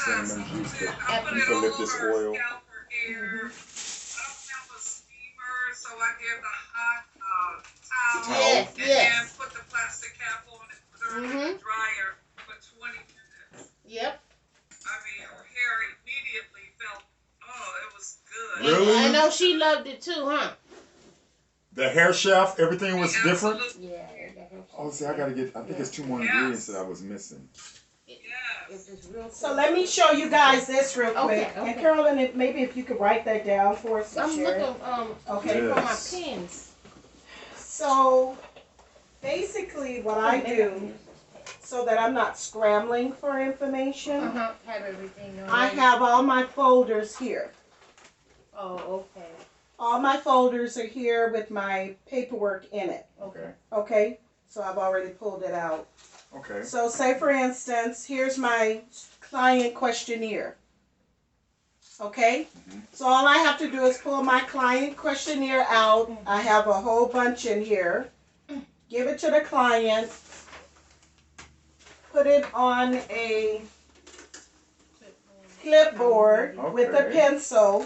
cinnamon juice, the I put it all eucalyptus over her oil. scalp, her hair. I don't have a steamer, so I get the hot The towel towel. and then Yes. put the plastic cap on and put her in the Mhm. dryer for 20 minutes. Yep. I mean, her hair immediately felt, oh, it was good. And I Really? know she loved it too, huh? The hair shaft, everything was different. Absolutely. Yeah. Oh, see, I gotta get. I think it's two more ingredients that I was missing. Yes. It's real. So let me show you guys this real quick. Okay, okay. And Carolyn, maybe if you could write that down for us. I'm share it. looking Okay. for my Yes. pens. So basically what I do, so that I'm not scrambling for information, Have everything on. I have all my folders here. Oh, okay. All my folders are here with my paperwork in it. Okay. Okay? So I've already pulled it out. Okay. So say for instance, here's my client questionnaire. Okay? So all I have to do is pull my client questionnaire out. I have a whole bunch in here. Give it to the client. Put it on a clipboard with a Okay. pencil.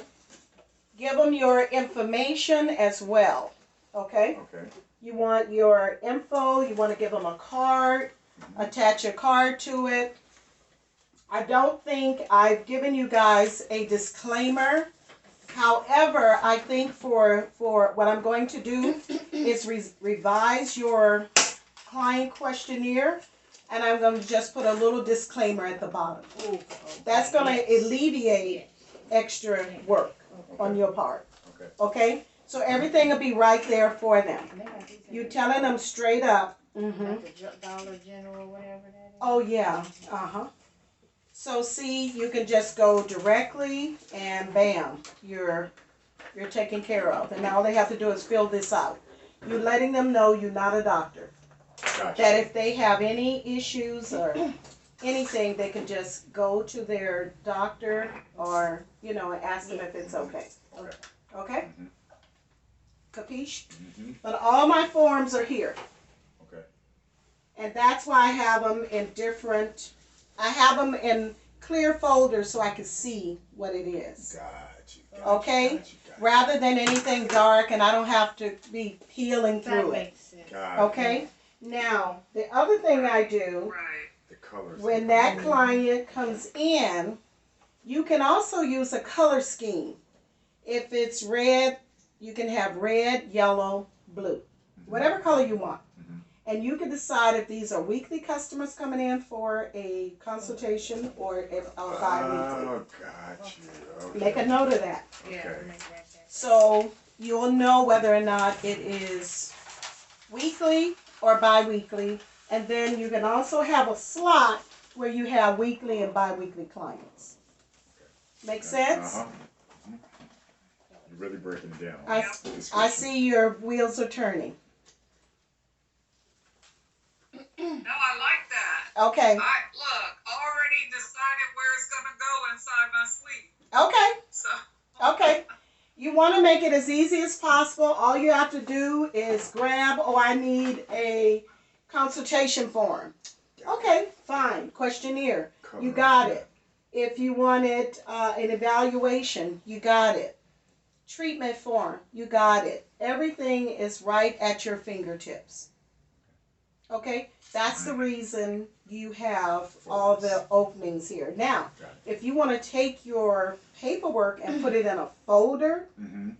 Give them your information as well. Okay? Okay. You want your info. You want to give them a card. Attach a card to it. I don't think I've given you guys a disclaimer. However, I think for what I'm going to do is revise your client questionnaire, and I'm going to just put a little disclaimer at the bottom. That's going to alleviate extra work on your part. Okay. Okay? So everything will be right there for them. You're telling them straight up. Like the Dollar General, whatever that is. Oh yeah, So see, you can just go directly and bam, you're taken care of. And now all they have to do is fill this out. You're letting them know you're not a doctor. Gotcha. That if they have any issues or anything, they can just go to their doctor or, and ask them if it's okay. Okay. Okay? Mhm. Capiche? Mm-hmm. But all my forms are here. Okay. And that's why I have them in clear folders so I can see what it is. Gotcha. Okay? Rather than anything dark and I don't have to be peeling That through it. makes sense. Got it. Okay? Now, the other thing I do, Right. The colors. when that client comes in, you can also use a color scheme. If it's red, you can have red, yellow, blue. Whatever color you want. And you can decide if these are weekly customers coming in for a consultation or if bi-weekly. Oh, gotcha. Okay. Make a note of that. Yeah, Okay. make that. So you'll know whether or not it is weekly or bi-weekly. And then you can also have a slot where you have weekly and bi-weekly clients. Make sense? Uh-huh. You're really breaking it down. I see your wheels are turning. No, I like that. Okay. Look, already decided where it's gonna go inside my suite. Okay. So. Okay. You want to make it as easy as possible. All you have to do is grab, I need a consultation form. Okay, fine. Questionnaire. You got it. If you wanted an evaluation, you got it. Treatment form, you got it. Everything is right at your fingertips. Okay? That's the reason you have all the openings here. Now, if you want to take your paperwork and put it in a folder, in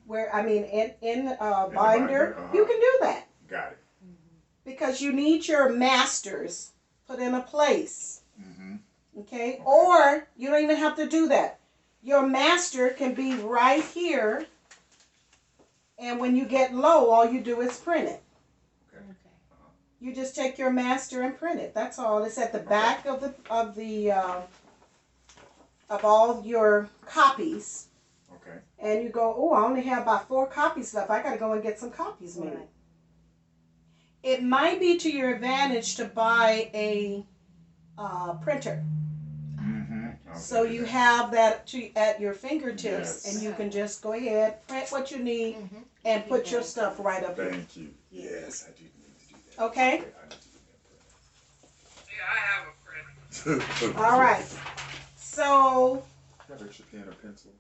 a binder, you can do that. Got it. Because you need your masters put in a place. Okay? Or you don't even have to do that. Your master can be right here, and when you get low, all you do is print it. You just take your master and print it. That's all. It's at the back of all your copies. Okay. And you go, I only have about 4 copies left. I got to go and get some copies made. Right. It might be to your advantage to buy a printer. Okay. So you have that at your fingertips, Yes. and you can just go ahead, print what you need, and put your stuff right up here. Thank you. Yes, I do need to do that. Okay? I need to do Yeah, I have a printer. that. All right. So So, Got extra pen or pencil?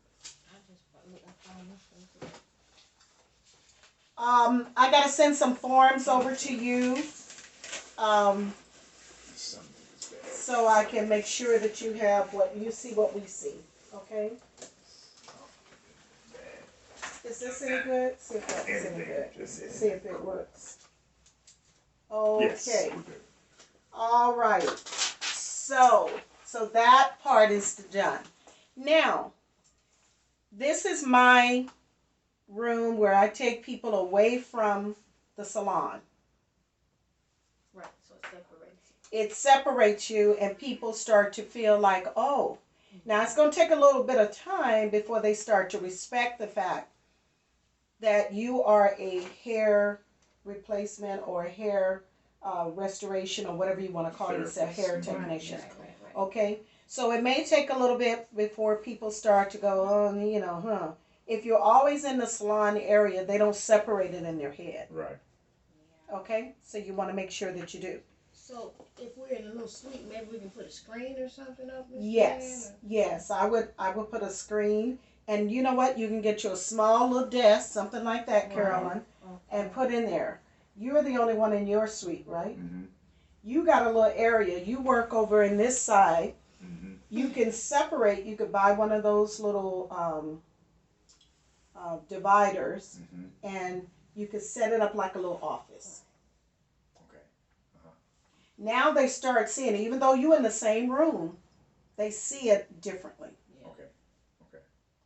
I gotta send some forms over to you, Some is bad. so I can make sure that you have what you see, what we see. Okay? Is this any good? See if that's any good. See if it works. Okay. Yes, we're good. All right. So that part is done. Now, this is my room where I take people away from the salon. Right, so it separates. It separates you, and people start to feel like, oh, now it's going to take a little bit of time before they start to respect the fact that you are a hair replacement or a hair restoration or whatever you want to call yourself, hair Therapist. technician. Right. Okay, so it may take a little bit before people start to go, oh, you know, huh. If you're always in the salon area, they don't separate it in their head. Right. Okay, so you want to make sure that you do. So if we're in a little suite, maybe we can put a screen or something up. Yes, I would put a screen, and you know what? You can get you a small little desk, something like that, Carolyn, and put in there. You're the only one in your suite, right? Mm-hmm. You got a little area. You work over in this side. Mm-hmm. You can separate. You could buy one of those little dividers, Mm-hmm. and you could set it up like a little office. Okay. Now they start seeing it. Even though you're in the same room, they see it differently. Okay.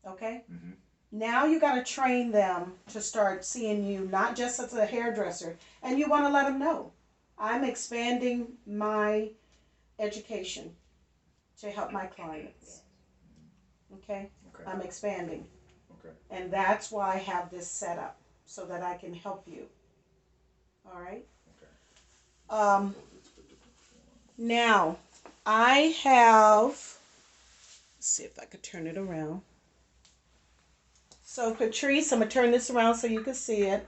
Okay? Mm-hmm. Now you got to train them to start seeing you not just as a hairdresser, and you want to let them know, I'm expanding my education to help my clients. Okay? Okay. I'm expanding. Okay. And that's why I have this set up, so that I can help you. All right? Okay. Now, I have, let's see if I could turn it around. So, Patrice, I'm going to turn this around so you can see it.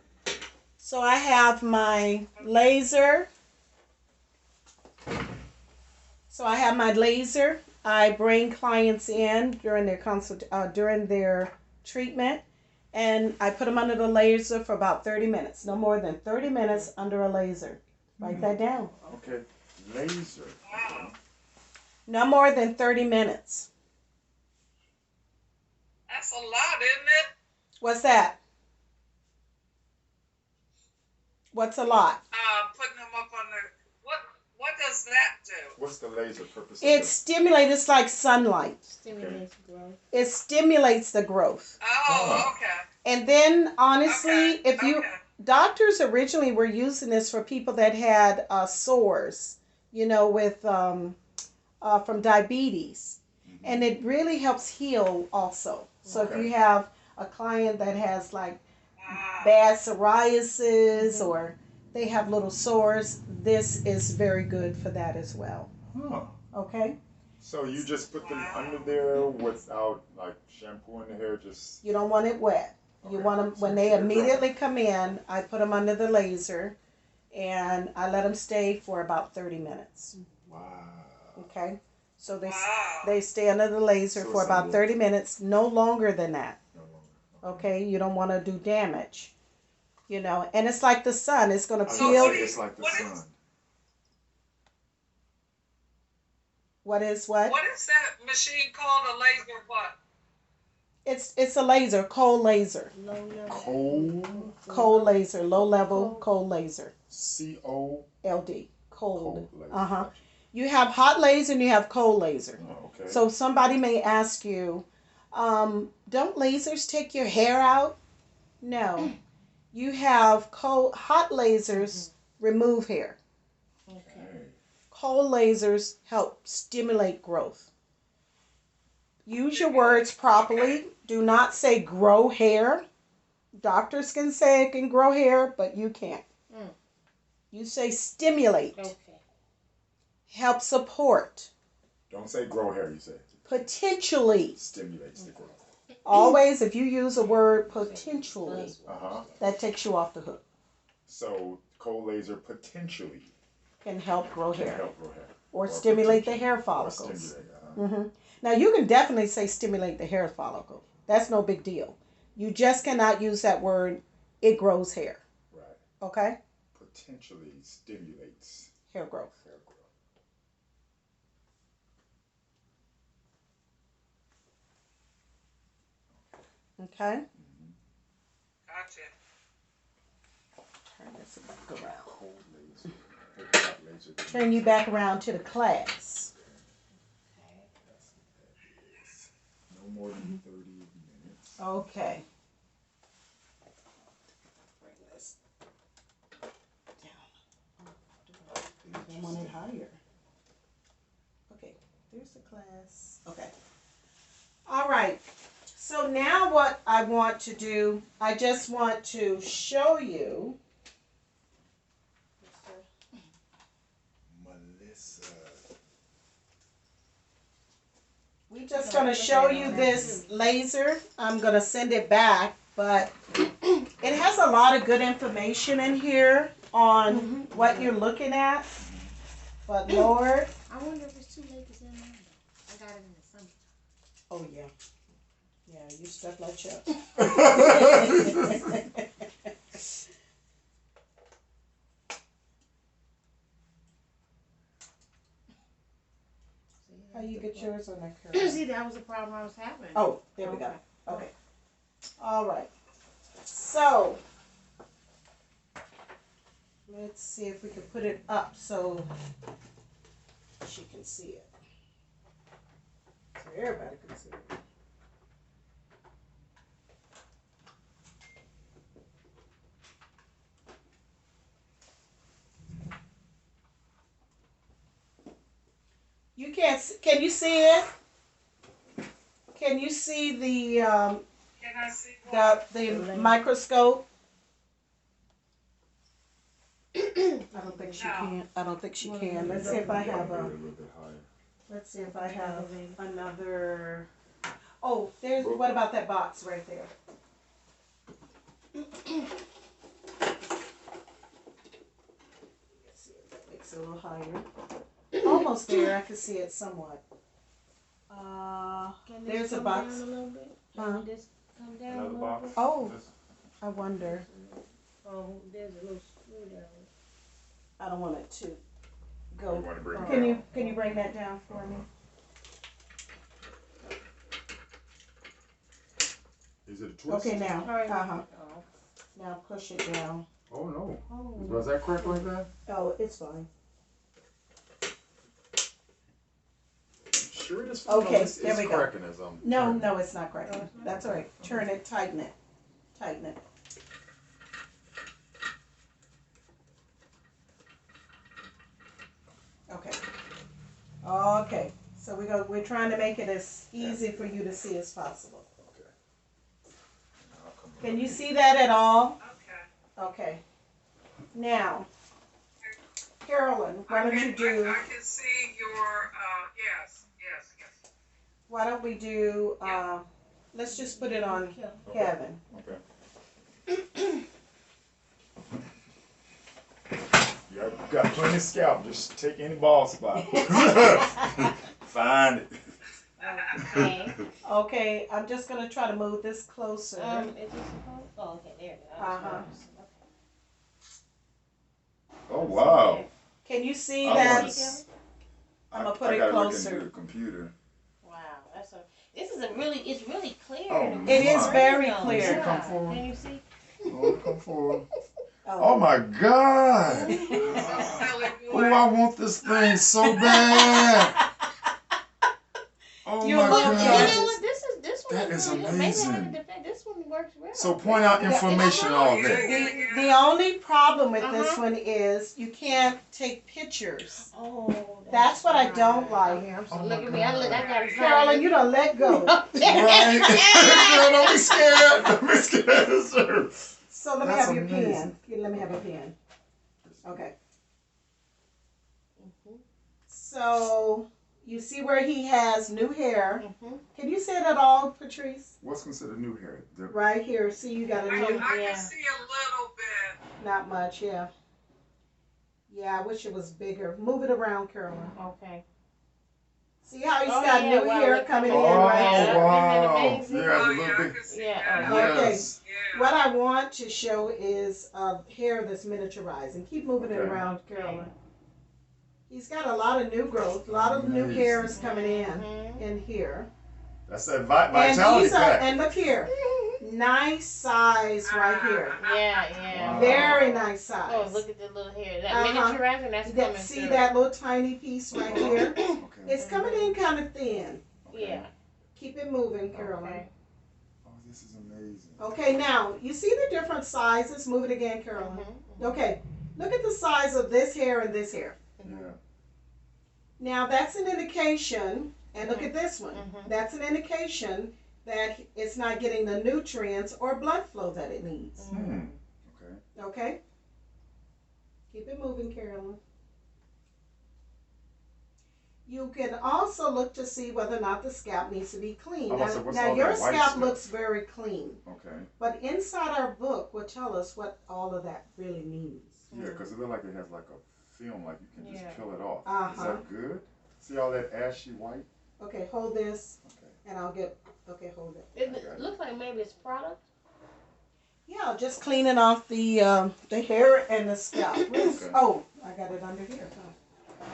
So, I have my laser. I bring clients in during their treatment, and I put them under the laser for about 30 minutes. No more than 30 minutes under a laser. Write that down. Okay. Laser. Okay. No more than 30 minutes. That's a lot, isn't it? What's that? What's a lot? Putting them up on the, what does that do? What's the laser purpose? It stimulates, it's like sunlight. Stimulates growth. It stimulates the growth. Oh, okay. And then, honestly, Okay. doctors originally were using this for people that had sores, with from diabetes. Mm-hmm. And it really helps heal also. So if Okay. you have a client that has like Wow. bad psoriasis or they have little sores, this is very good for that as well. Huh. Okay? So you just put them under there without like shampooing the hair, just. You don't want it wet. You Okay. want them, when they immediately come in, I put them under the laser and I let them stay for about 30 minutes. Wow. Okay? So Wow. they stay under the laser So for it's about under- 30 minutes, no longer than that. No longer. Okay? You don't want to do damage. And it's like the sun. It's going to I So peel. was gonna say it's like the what is- sun. What is what? What is that machine called? A laser what? It's a laser, cold laser. Low level. Cold. Cold laser, low level cold laser. CO. LD. Cold. Cold laser. Uh-huh. You have hot laser and you have cold laser. Oh, okay. So somebody may ask you, don't lasers take your hair out? No. You have hot lasers remove hair. Okay. Cold lasers help stimulate growth. Use your words properly. Do not say grow hair. Doctors can say it can grow hair, but you can't. You say stimulate. Okay. Help support. Don't say grow hair. You say Potentially. stimulates the growth. Always, if you use a word potentially, Uh huh. that takes you off the hook. So cold laser potentially Can help grow can hair help grow hair. or stimulate the potentially- hair Or follicles. stimulate. Uh-huh. Now you can definitely say stimulate the hair follicle. That's no big deal. You just cannot use that word, it grows hair. Right. Okay? Potentially stimulates Hair growth. hair growth. Okay? Gotcha. Turn this back around. Cold laser. Ultraviolet laser. Turn you back around to the class. That's what that is. No more than 30 minutes. Okay. Bring this down. I want it higher. Okay, there's the class. Okay. All right. So now what I want to do, I just want to show you. Melissa. We're just going to show you this laser. I'm going to send it back, but it has a lot of good information in here on what you're looking at. But Lord. I wonder if it's too late to send mine. I got it in the summer. Oh, yeah. Yeah, you stuff like Chuck. How you get yours on that curve? See, that was the problem I was having. Oh, there we go. Okay. All right. So, let's see if we can put it up so she can see it. So everybody can see it. You can't. Can you see it? Can you see the Can I see what? the microscope? I don't think she can. I don't think she can. Let's see if I have A a. little bit higher. Let's see if I have another. Oh, there's. What about that box right there? Let's see if that makes it a little higher. Almost there. I can see it somewhat. Can There's this a come box. down a little bit? Huh? Can this come down a Another little box? bit? Oh, This- I wonder. Oh, there's a little screw down I don't want it to You go. want to bring it Can down? you bring that down for me? Is it a twist? Okay, now. there. Uh-huh. Oh. Now push it down. Oh no. Oh. Was that correct like that? Oh, it's fine. Sure it is. Okay, it's there we go. cracking as I'm No, turning. no, it's not cracking. That's all right. Turn it, tighten it. Tighten it. Okay. Okay. So we're trying to make it as easy for you to see as possible. Okay. I'll come Can up. you see that at all? Okay. Okay. Now, Carolyn, why don't you do? I can see your, yes. Why don't we do? Let's just put it on Kevin. Okay. You got plenty of scalp. Just take any ball spot. Find it. Okay. Okay, I'm just gonna try to move this closer. Is this supposed? Oh, okay, there we go. Uh-huh. Oh wow. Can you see I that? wanna I'm gonna put it gotta look closer. into the computer. Wow, that's a. This is it's really clear. Oh, It is my. very Yeah. clear. Come forward. Can you see? Oh, come forward. Oh, Oh my God. Silly Oh, boy. I want this thing so bad. Oh You my look You good. God. know what? This one That is is really good. Maybe I amazing. have to defend. This one works well. So point out information on that. the only problem with this Uh-huh. one is you can't take pictures. Oh, That's what I don't right. like. Here, I'm so, Oh look my at me. I God. got to Carolyn, you don't let go. Right? Girl, don't be scared. Don't be scared, sir. So let me That's have your amazing. pen. Here, let me have your pen. Okay. So you see where he has new hair. Mhm. Can you say it at all, Patrice? What's considered new hair? Right here. See, you got a I new. can Yeah. see a little bit. Not much, yeah. Yeah, I wish it was bigger. Move it around, Carolyn. Okay. See how he's Oh, got yeah, new wow, hair look coming at in that. Oh, right Yeah. there. wow. Isn't it amazing? Yeah, Oh, the yeah, little I bit. can see Yeah, that. Okay. Yes. Yeah. What I want to show is hair that's miniaturized. And keep moving it Okay. around, Carolyn. He's got a lot of new growth. A lot of new Nice. hair is coming Mhm. in here. That's that And vitality these are, pack. and look here. Nice size right here. Yeah, yeah. Wow. Very nice size. Oh, look at the little hair. That Uh-huh. miniaturizing, that's You coming see through. that little tiny piece right here? Okay. It's coming in kind of thin. Okay. Yeah. Keep it moving, Carolyn. Okay. Oh, this is amazing. Okay, now, you see the different sizes? Move it again, Carolyn. Mhm. Okay, look at the size of this hair and this hair. Yeah. Now, that's an indication, and look at this one. Mhm. That's an indication that it's not getting the nutrients or blood flow that it needs. Hmm. Okay. Okay? Keep it moving, Carolyn. You can also look to see whether or not the scalp needs to be clean. Oh, Now, so what's now all your that white scalp stuff? looks very clean, Okay. but inside our book will tell us what all of that really means. Yeah, because it looks like it has like a film, like you can just Yeah. peel it off. Is Uh-huh. that good? See all that ashy white? Okay, hold this, Okay. and I'll get, okay, hold it. It looks like maybe it's product. Yeah, just cleaning off the hair and the scalp. Okay. Oh, I got it under here. Huh?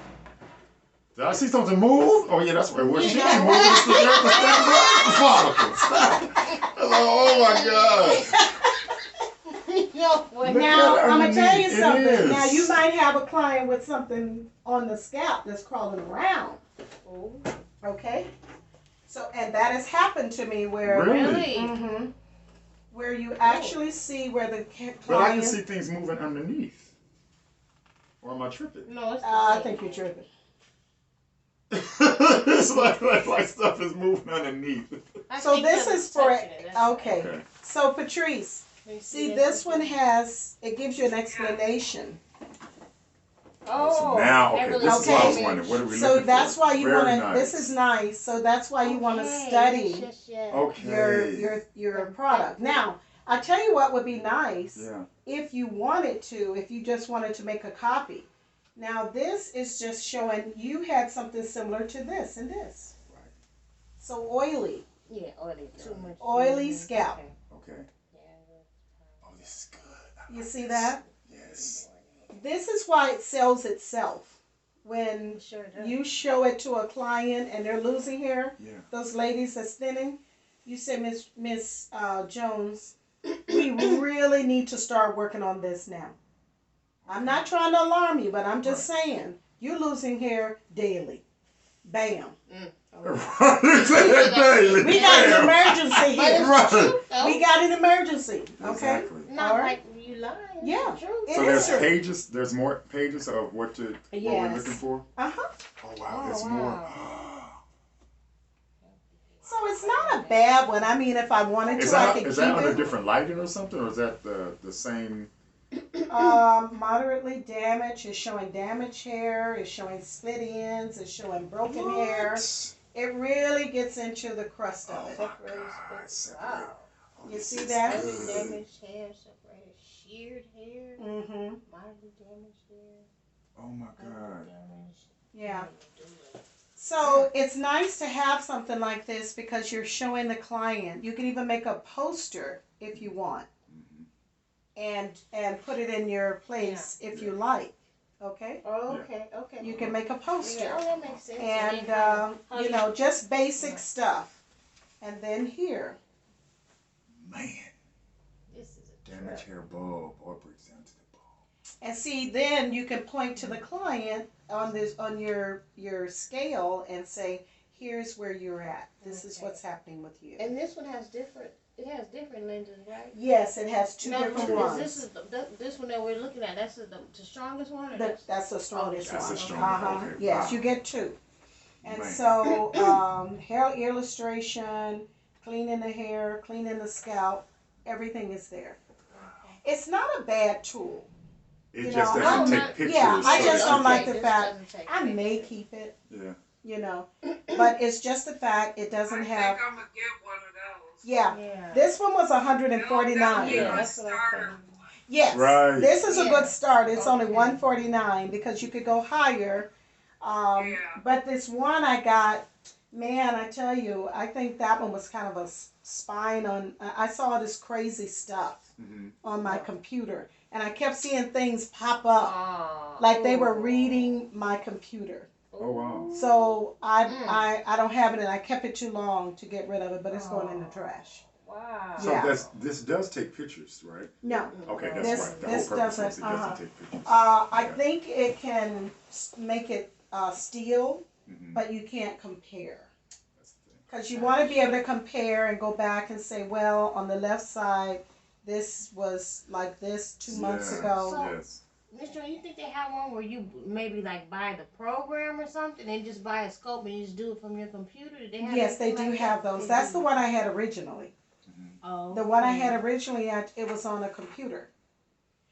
Did I see something move? Oh yeah, that's right. Well, she can move the follicles. Oh my God. No, well, Look Now, at it I'm going to tell you underneath. It something. is. Now, you might have a client with something on the scalp that's crawling around. oh, Okay? So, and that has happened to me where, Really? Mhm. Where you actually see where the client. But I can see things moving underneath. Or am I tripping? no, it's the I same. think you're tripping. It's like stuff is moving underneath. I So think this that is it's for touching it, that's okay. Okay. So Patrice, Let me see that this picture. one has it gives you an explanation. Oh, So now, that okay, really this is what I was Okay. wondering. What are we So looking that's for? why you Very want to. nice. This is nice. So that's why you want to Okay, study yes. Okay. your product. Now, I tell you what would be nice Yeah. if you wanted to, if you just wanted to make a copy. Now, this is just showing you had something similar to this and this. Right. So oily, Yeah, oily, too much. Oily Mhm. scalp. Okay. Okay. Yeah, Oh, this is good. I You like see this. that? Yes. This is why it sells itself. When it sure does. you show it to a client and they're losing hair, Yeah. those ladies that's thinning, you say, Miss Jones, we really need to start working on this now. I'm not trying to alarm you, but I'm just saying, you're losing hair daily. Bam. Right. Daily. We got an Bam. emergency But it's here. Right. the truth, though. We got an emergency. Okay? Exactly. Not All right. like you lying. Yeah. It's the truth. It So is there's true. pages. There's more pages of what we're Yes. looking for. Uh-huh. Oh wow, Oh, there's wow. more. So it's not a bad one. I mean, if I wanted Is to, I that could is keep that under it. different lighting or something, or is that the same? Moderately damaged. It's showing damaged hair. It's showing split ends. It's showing broken hair. What? It really gets into the crust of Oh it. my Separated God! split. Separate. Wow. Oh, You this see is that? Heavy good. damaged hair, separated, sheared hair, Mm-hmm. mildly damaged hair, Oh my heavily God! damaged. Yeah. Do it. So it's nice to have something like this because you're showing the client. You can even make a poster if you want, Mhm. and put it in your place if you like. Okay. Oh, okay, okay. You can make a poster. Yeah, oh, that makes sense. And then how you know, just basic stuff. And then here, Man, this is a damaged trip. hair bulb or breaks down to the bulb. and see, then you can point to the client on your scale and say, here's where you're at. This is Okay. what's happening with you. And this one has different. It has different lenses, right? Yes, it has two No, different is ones. This is this one that we're looking at. That's the strongest one. Or That's the strongest That's one. the strongest, okay, Yes, wow. you get two. And Man. so, hair illustration, cleaning the hair, cleaning the scalp, everything is there. It's not a bad tool. It You just know, doesn't I'm take not- pictures. yeah, I so just that don't you like can- the This fact- doesn't take I may pictures. keep it, Yeah. you know, but it's just the fact it doesn't I have. think I'm gonna get one of those. Yeah, Yeah. this one was 149. Yeah. That's what I'm saying. Yes, Right. this is a Yeah. good start. It's only Okay. 149 because you could go higher. Yeah. But this one I got Man, I tell you, I think that one was kind of a spine on. I saw this crazy stuff Mm-hmm. on my computer, and I kept seeing things pop up Oh. like they were reading my computer. Oh, wow. So I don't have it, and I kept it too long to get rid of it, but it's going in the Oh. trash. Wow. So Yeah. this does take pictures, right? No, Okay, that's This- right. The this whole purpose was doesn't, it doesn't take pictures. I Okay. think it can make it steel, Mm-hmm. but you can't compare. That's the thing. Because you want to be able to compare and go back and say, well, on the left side, this was like this 2 months Yes, ago. So- yes. Mr. You think they have one where you maybe like buy the program or something and just buy a scope and you just do it from your computer? Do they have Yes, they anything do like have that? those. They That's do. the one I had originally. Oh. The one I had originally, it was on a computer.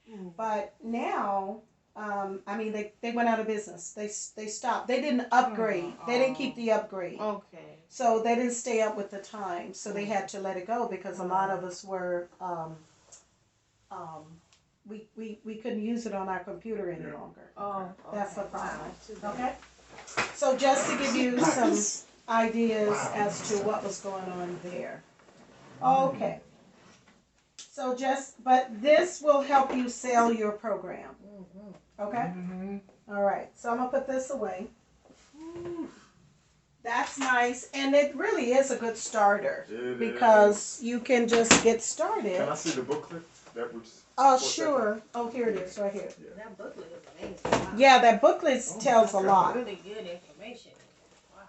Mm. But now, I mean, they went out of business. They stopped. They didn't upgrade. They didn't keep the upgrade. Okay. So they didn't stay up with the times. So they had to let it go because a lot of us were, we couldn't use it on our computer any Yeah. longer. Oh. That's the okay. problem. Wow, too bad. Okay? So just to give you some Nice. ideas Wow. as to what was going on there. Okay. So but this will help you sell your program. Mhm. Okay? Mm-hmm. All right. So I'm going to put this away. That's nice. And it really is a good starter It because you can just get is. started. Can I see the booklet? That was. Oh, for a sure. Oh, here it is, right here. That booklet is amazing. Wow. Yeah, that booklet Oh, tells a my lot. Really good information. Wow.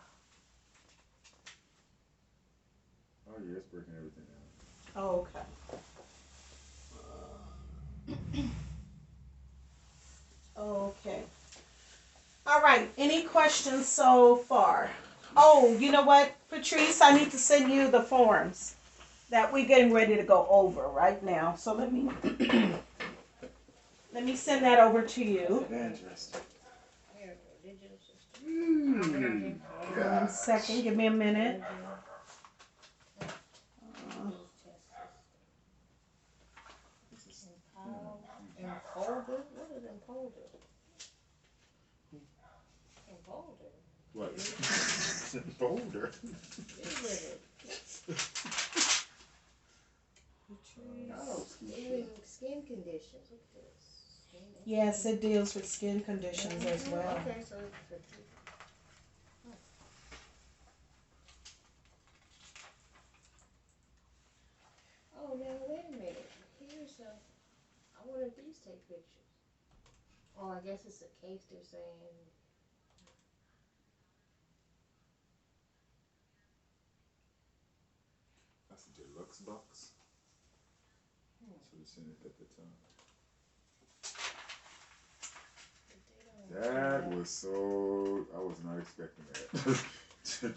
Oh yeah, it's breaking everything down. Okay. Okay. All right. Any questions so far? Oh, you know what, Patrice? I need to send you the forms that we're getting ready to go over right now. So let me send that over to you. Interesting. Here, digital system. One second. Give me a minute. Enfolder? What is enfolder? Enfolder. What? Boulder. Oh, skin conditions. Look at this. Yes, it deals with skin conditions as well. Okay, so it's oh, now wait a minute. Here's a. I wonder if these take pictures. Oh, I guess it's a case they're saying. That's a deluxe box. So you seen it at the time. That was so. I was not expecting that. Just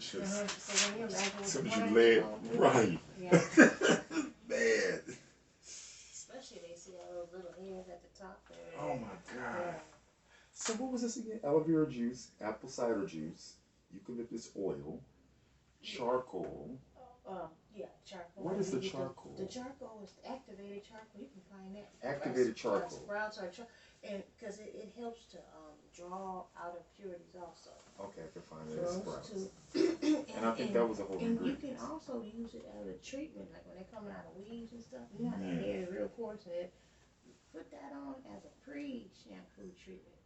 So when you imagine as soon as what you the lay it plans are, right. Yeah. Man. Especially they see all those little hairs at the top there. Oh my God. Yeah. So what was this again? Aloe vera juice, apple cider juice, eucalyptus oil, charcoal. Yeah, charcoal. What is the You can- charcoal? The charcoal is activated charcoal. You can find that. Activated charcoal. Sprouts are and because it helps to draw out impurities also. Okay, I can find it as sprouts. and, And I think that was a whole And you ingredient. can also use it as a treatment, like when they're coming out of weaves and stuff. You know, how their hair is real coarse, and put that on as a pre-shampoo treatment.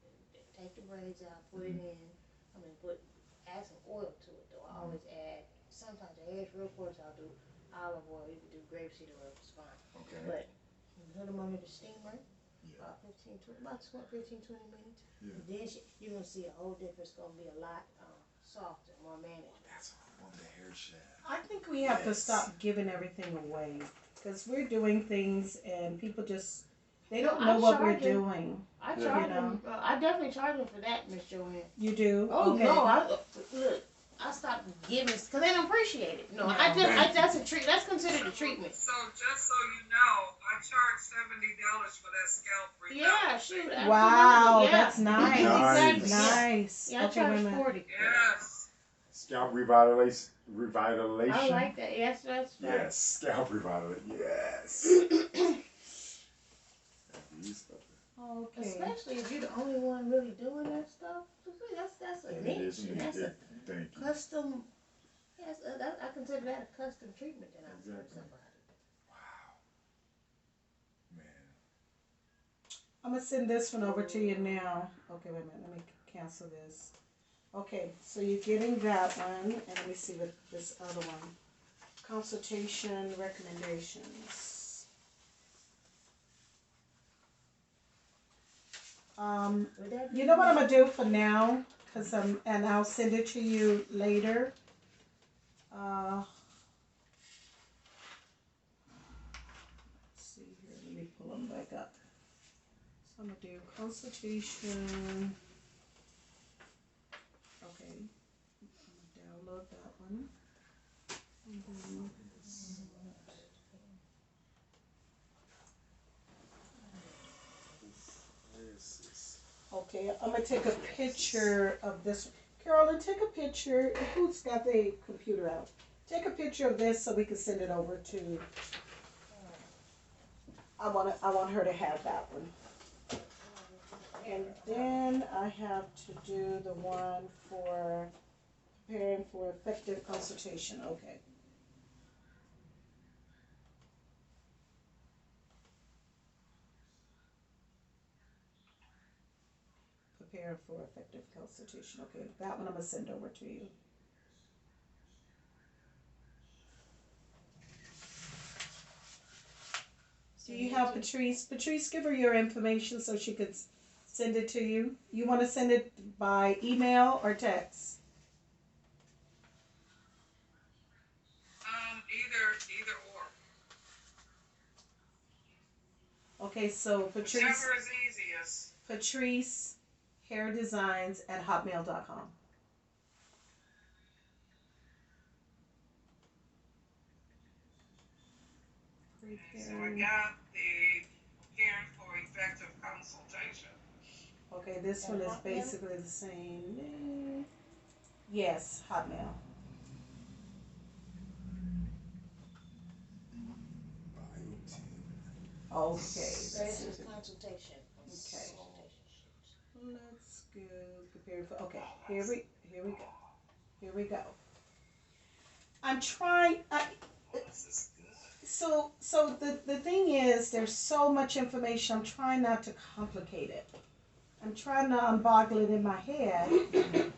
Take the braids out, put it in. Add some oil to it though. I always add. Sometimes the hair is real coarse. I'll do olive oil. You can do grapeseed oil. It's fine. Okay. But you put them under the steamer. Yeah. About 15, 20 minutes. Yeah. And then you're gonna see a whole difference. It's gonna be a lot softer, more manageable. That's what I want, the hair shaft. I think we have to stop giving everything away because we're doing things and people just they don't know what we're doing. I Yeah. charge them. I definitely charge them for that, Miss Joanne. You do? Oh Okay. no! Look. I stopped giving because they don't appreciate it. No, that's a treat. That's considered a treatment. So just so you know, I charge $70 for that scalp recap. Yeah, shoot. Absolutely. Wow, Yeah. that's nice. Nice. Exactly. Nice. Yeah, I Okay, wait a charge minute. 40. Yes. Scalp revitalization. I like that. Yes, that's right. Yes, scalp revitalization. Yes. Okay. Especially if you're the only one really doing that stuff. That's a And it niche. is And indeed. that's a Thank you. custom Yes, I consider that a custom treatment that I'm for Exactly. somebody. Man. I'm gonna send this one over to you now. Okay, wait a minute, let me cancel this. Okay, so you're getting that one, and let me see what this other one. Consultation recommendations. Would that be You know what I'm gonna do for now, and I'll send it to you later. Let's see here, let me pull them back up. So I'm gonna do consultation. Okay, I'm gonna download that one. And then okay, I'm gonna take a picture of this. Carolyn, take a picture. Who's got the computer out? Take a picture of this so we can send it over to. I want her to have that one. And then I have to do the one for preparing for effective consultation. Okay. Prepare for effective consultation. Okay, that one I'm gonna send over to you. Do you have Patrice? Patrice, give her your information so she could send it to you. You want to send it by email or text? Either or. Okay, so Patrice, Whichever is easiest. Patrice Hair Designs at hotmail.com. So I got the preparing for effective consultation. Okay, this one is basically the same. Yes, Hotmail. Okay. This is consultation. Okay. Consultation. Let's go prepare for. Okay, here we go. I'm trying. So the thing is, there's so much information. I'm trying not to complicate it. I'm trying to unboggle it in my head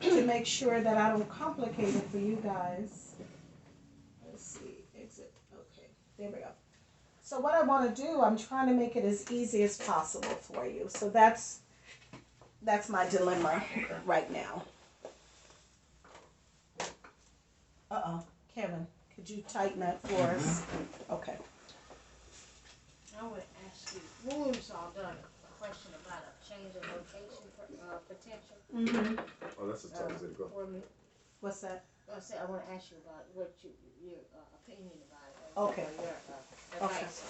to make sure that I don't complicate it for you guys. Let's see, exit. Okay, there we go. So what I want to do, I'm trying to make it as easy as possible for you. So that's my dilemma right now. Kevin, could you tighten that for us? Okay. I would ask you, when we was all done, a question about a change of location potential. Mm-hmm. Oh, that's as tough as it goes. For me. What's that? I said, I want to ask you about what your opinion about it. Okay. Or your advice.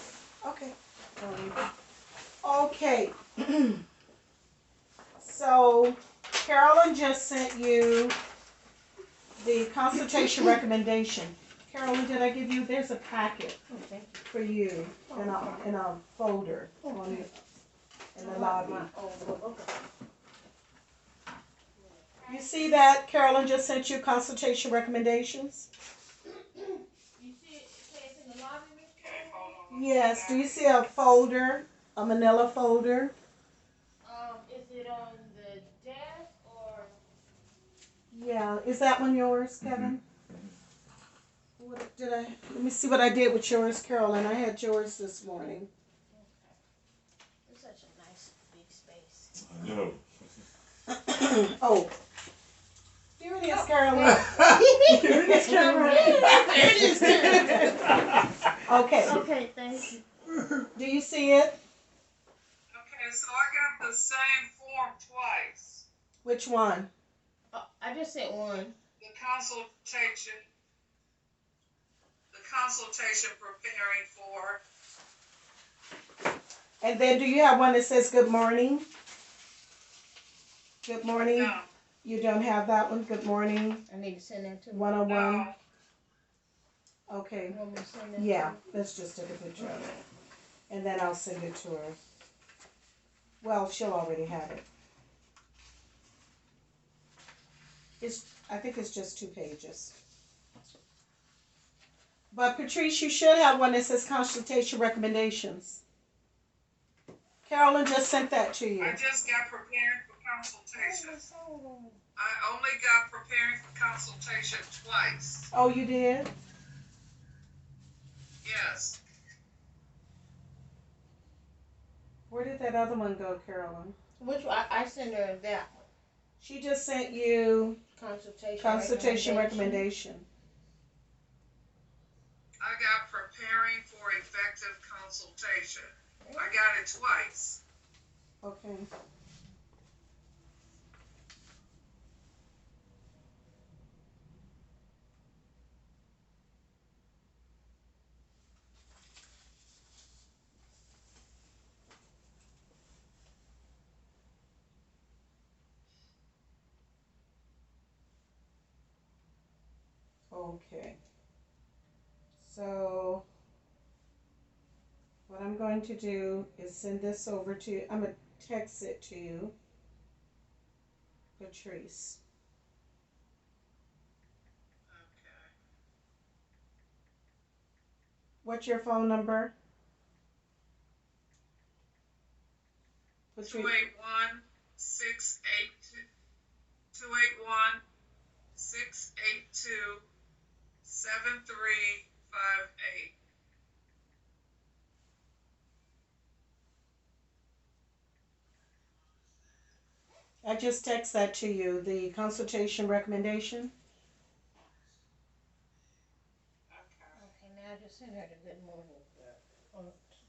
Okay. Okay. So, Carolyn just sent you the consultation recommendation. Carolyn, did I give you? There's a packet Okay. for you in a folder on in the lobby. Okay. You see that Carolyn just sent you consultation recommendations? You see it says in the lobby, Miss Okay, hold on. Yes. Do you see a folder, a manila folder? Is it on the desk or? Yeah. Is that one yours, Kevin? What did I? Let me see what I did with yours, Carolyn. I had yours this morning. Okay. It's such a nice big space. I know. Oh. Here it is, Carolyn. Here it is, Carolyn. There it is, Carolyn. Okay. Okay, thank you. Do you see it? Okay, so I got the same form twice. Which one? I just sent one. The consultation preparing for. And then do you have one that says good morning? Good morning. No. You don't have that one? Good morning. I need to send that to her. 101. No. Okay. You want me to send that Yeah, to her? let's just take a picture of it. And then I'll send it to her. Well, she'll already have it. I think it's just 2 pages. But Patrice, you should have one that says consultation recommendations. Carolyn just sent that to you. I just got preparing for consultation. I only got preparing for consultation twice. Oh, you did? Yes. Where did that other one go, Carolyn? Which one? I sent her that one. She just sent you Consultation recommendation. I got preparing for effective consultation. I got it twice. Okay. Okay. So what I'm going to do is send this over to you. I'm going to text it to you, Patrice. Okay. What's your phone number? 281-682 7358. I just text that to you, the consultation recommendation. Okay, now I just sent her the good morning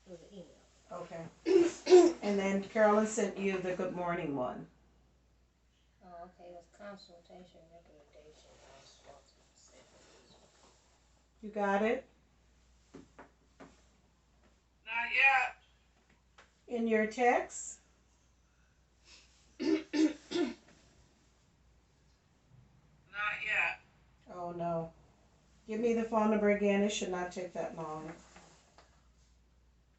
through the email. Okay. And then Carolyn sent you the good morning one. Oh, okay, it was consultation recommendation. I was supposed to say it. You got it? Not yet. In your text? Not yet. Oh no. Give me the phone number again. It should not take that long.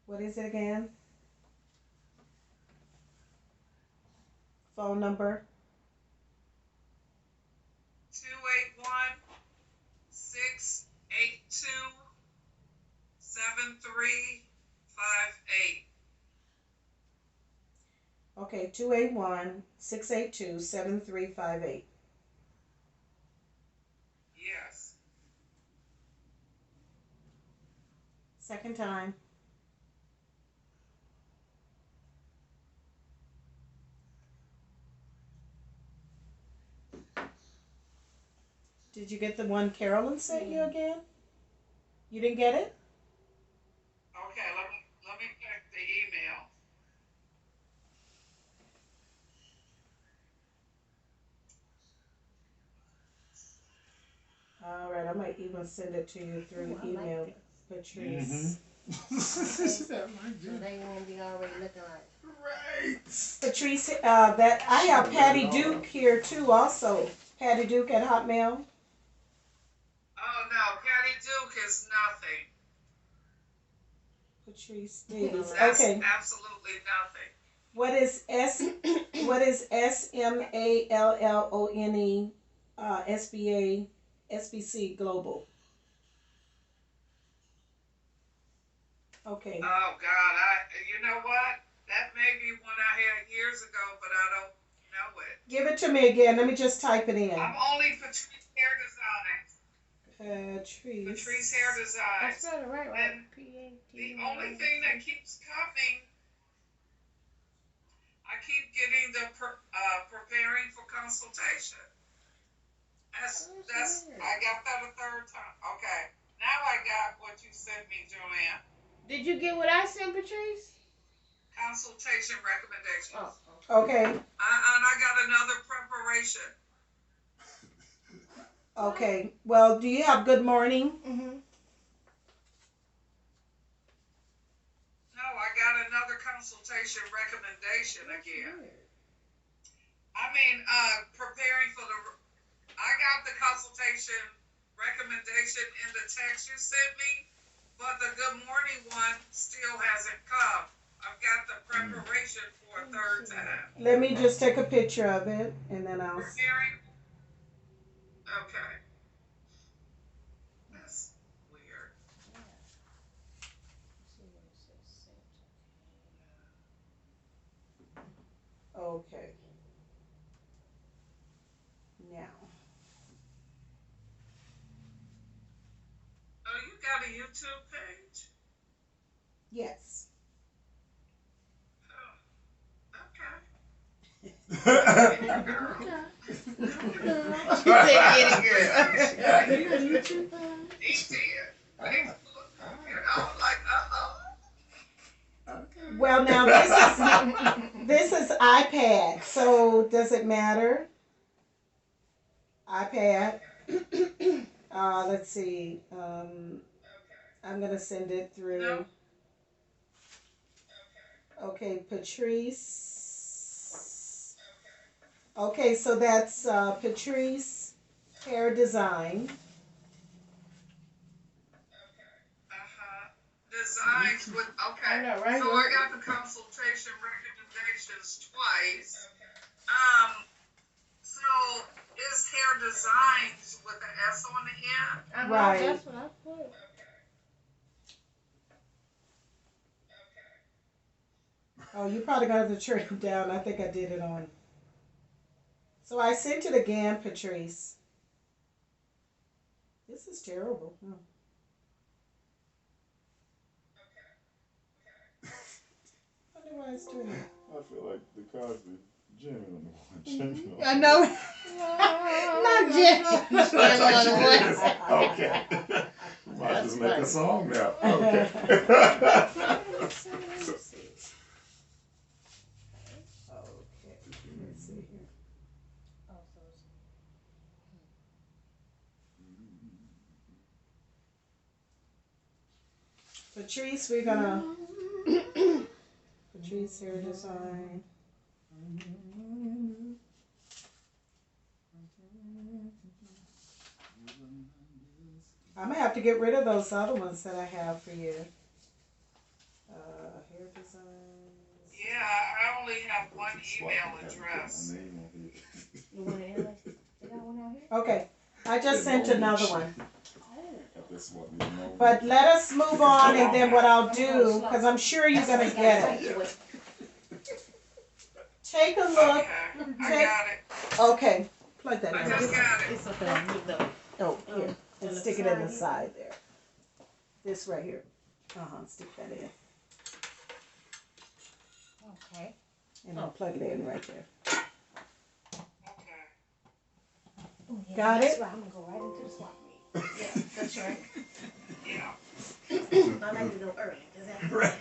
What is it again? Phone number? 281-682-7358. Okay, 281-682-7358. Yes. Second time. Did you get the one Carolyn sent you again? You didn't get it? Okay, let me check the email. All right, I might even send it to you through Ooh, I like email, this. Patrice. That might So be they won't be already looking like. right. Patrice, that I have Patty Duke here too. Also, Patty Duke at Hotmail. Oh no, Patty Duke is nothing. Patrice Davis. That's Okay. absolutely nothing. What is SMALLONE SBC Global? Okay. Oh God, you know what? That may be one I had years ago, but I don't know it. Give it to me again. Let me just type it in. I'm only Patrice Hair Designs. Patrice Hair I Designs. spelled it right, And the only thing that keeps coming, I keep getting the preparing for consultation. That's I got that a third time. Okay, now I got what you sent me, Joanne. Did you get what I sent, Patrice? Consultation recommendations. Oh. Okay. And I got another preparation. Okay. Well, do you have good morning? Mm-hmm. No, I got another consultation recommendation again. I mean, preparing for the. I got the consultation recommendation in the text you sent me, but the good morning one still hasn't come. I've got the preparation for a third time. Let me just take a picture of it and then I'll. Preparing. Okay. That's weird. got a YouTube page? Yes. Okay. She said, "Get it, girl." He did. Facebook. You know, like, Well, now this is iPad. So does it matter? iPad. Let's see. I'm gonna send it through. No. Okay, Patrice. Okay, so that's Patrice Hair Design. Designs with, okay. I know, right? So I got the consultation recommendations twice. So is hair designs with an S on the end? Right. That's what I put. Oh, you probably got the trail down. I think I did it on. So I sent it again, Patrice. This is terrible. Oh. I wonder why it's doing it. I feel like the Cosby Jimmy on the one. Jimmy on the I know. Not Jim. Okay. Might just make a song now. Okay. Let's see. Okay. Let's see here. Patrice, we're gonna Patrice Hair Design. I'm gonna have to get rid of those other ones that I have for you. Hair designs. Yeah, I only have one email address. You want it anyway? You got one out here? Okay, I just sent another one. This one, you know. But let us move on, and then what I'll do, because I'm sure you're gonna get it. Take a look. Okay, I got it. Okay, plug that I in. just got it. It's okay. Oh, here, and stick it in the side there. This right here. Stick that in, Okay. and I'll plug it in right there. Okay. Oh, yeah, Got that's it? right. I'm gonna go right into the swap meet. Yeah, that's right. Yeah. I like to go early. Cause that's Right.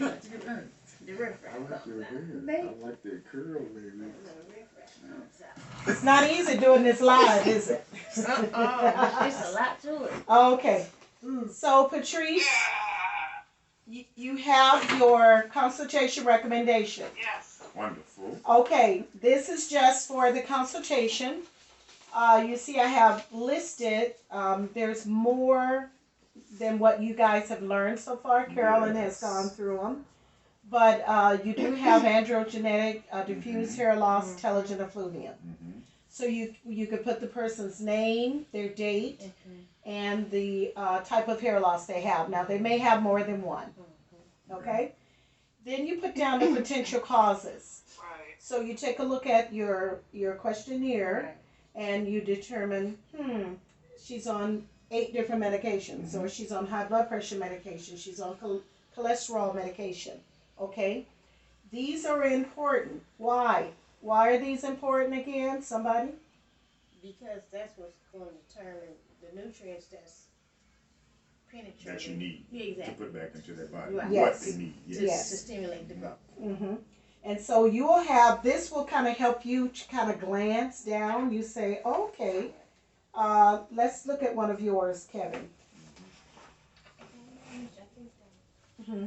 the riffraff I like comes your out. hair. Baby. I like that curl, baby. The riffraff comes out. It's not easy doing this live, is it? It's a lot to it. Okay, so Patrice, you have your consultation recommendation. Yes. Wonderful. Okay, this is just for the consultation. You see I have listed, there's more than what you guys have learned so far. Carolyn has gone through them. But you do have androgenetic, diffuse hair loss, telogen effluvium. So you could put the person's name, their date, and the type of hair loss they have. Now they may have more than one. Okay? Then you put down the potential causes. Right. So you take a look at your questionnaire and you determine, she's on 8 different medications, or she's on high blood pressure medication, she's on cholesterol medication. Okay? These are important. Why? Why are these important again? Somebody? Because that's what's going to determine the nutrients that's penetrating. That you need Yeah, to exactly. put back into their body. Right. What Yes. they need. To, Yes. to stimulate the growth. Mm-hmm. And so you will have, this will kind of help you to kind of glance down. You say, okay, let's look at one of yours, Kevin. Mm-hmm.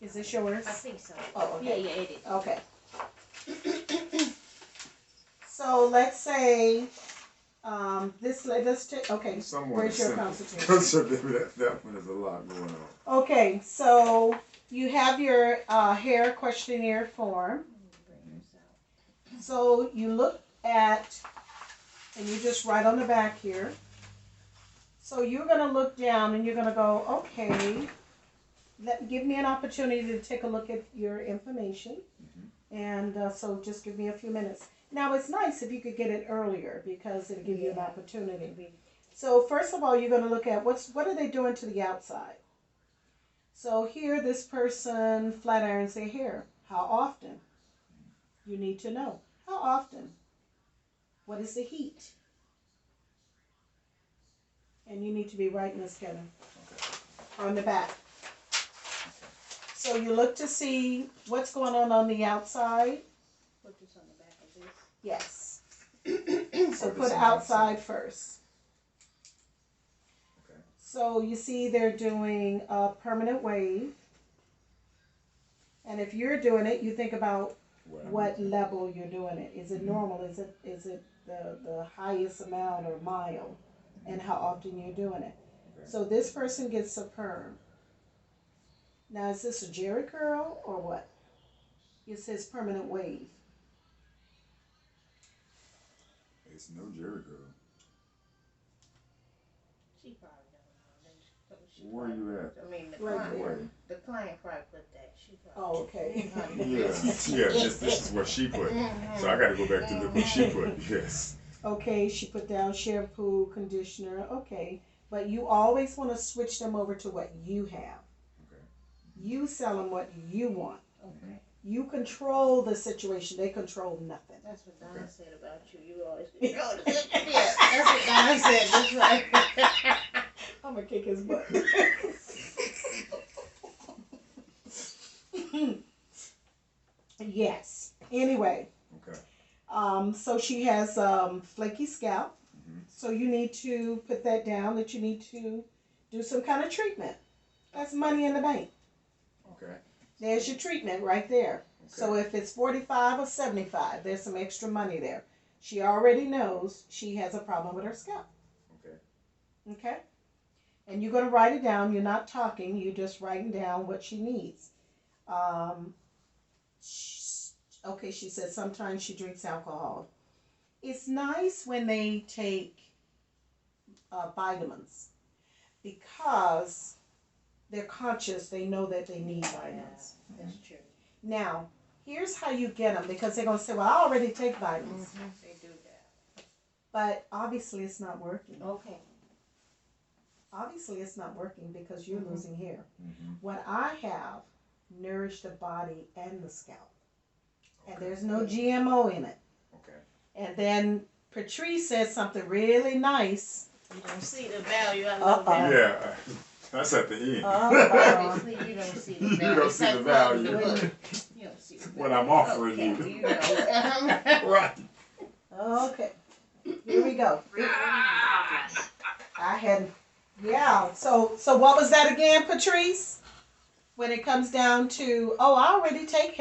Is this yours? I think so. Oh, okay. Yeah, it is. Okay. So let's say, let's take, okay, Someone where's your sent it. consultation? So that one is a lot going on. Okay, so you have your hair questionnaire form. So you look at, and you just write on the back here. So you're going to look down and you're going to go, okay, give me an opportunity to take a look at your information. And so just give me a few minutes. Now it's nice if you could get it earlier because it'll give you an opportunity. So first of all, you're going to look at what are they doing to the outside? So here, this person flat irons their hair. How often? You need to know. How often? What is the heat? And you need to be writing this down on the back. So you look to see what's going on the outside. Put this on the back of this. Yes. So Oh, put this on outside outside. first. Okay. So you see they're doing a permanent wave. And if you're doing it, you think about what level you're doing it. Is it normal? Is it the highest amount or mild? And how often you're doing it. Okay. So this person gets a perm. Now is this a Jerry curl or what? It says permanent wave. It's no Jerry girl. She probably don't know. She Where probably- you at? I mean, the Right client, there. the client probably put that. She probably. Oh, okay. Yeah, this is what she put. So I got to go back to look what she put. Yes. Okay, she put down shampoo, conditioner. Okay, but you always want to switch them over to what you have. Okay. You sell them what you want. Okay. You control the situation. They control nothing. That's what Don Okay. said about you. You always control the situation. Yeah, that's what Don said. That's right. I'm gonna kick his butt. Yes. Anyway, Okay. so she has flaky scalp. Mhm. So you need to put that down that you need to do some kind of treatment. That's money in the bank. Okay. There's your treatment right there. So Okay. if it's 45 or 75, there's some extra money there. She already knows she has a problem with her scalp. Okay. Okay? And you're going to write it down. You're not talking. You're just writing down what she needs. Okay, she said sometimes she drinks alcohol. It's nice when they take vitamins because they're conscious. They know that they need vitamins. That's true. Now, here's how you get them because they're going to say, well, I already take vitamins. They do that. But obviously it's not working. Okay. Obviously it's not working because you're losing hair. Mhm. What I have nourished the body and the scalp. And Okay. there's no GMO in it. Okay. And then Patrice said something really nice. You don't see the value. I love Uh-oh. that. Yeah. That's at the end. Obviously, you don't see the You value. don't It's see like the value. the book. You don't see the value. What I'm offering Okay, you. you know. Right. Okay. Here we go. Ah, I had, yeah. So what was that again, Patrice? When it comes down to, oh, I already take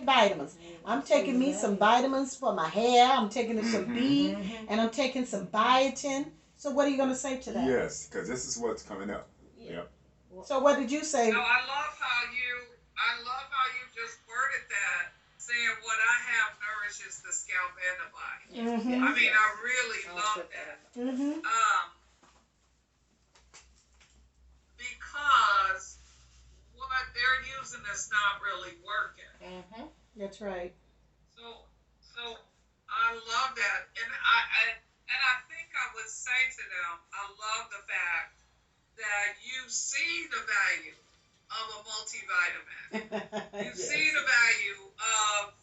vitamins. I'm taking me some vitamins for my hair. I'm taking some B, and I'm taking some biotin. So what are you gonna say to that? Yes, because this is what's coming up. Yep. So what did you say? No, I love how you just worded that, saying what I have nourishes the scalp and the body. Mhm. I mean, I really love that. Mhm. Because what they're using is not really working. That's right. So I love that, and I think I would say to them, I love the fact that you see the value of a multivitamin. You see the value of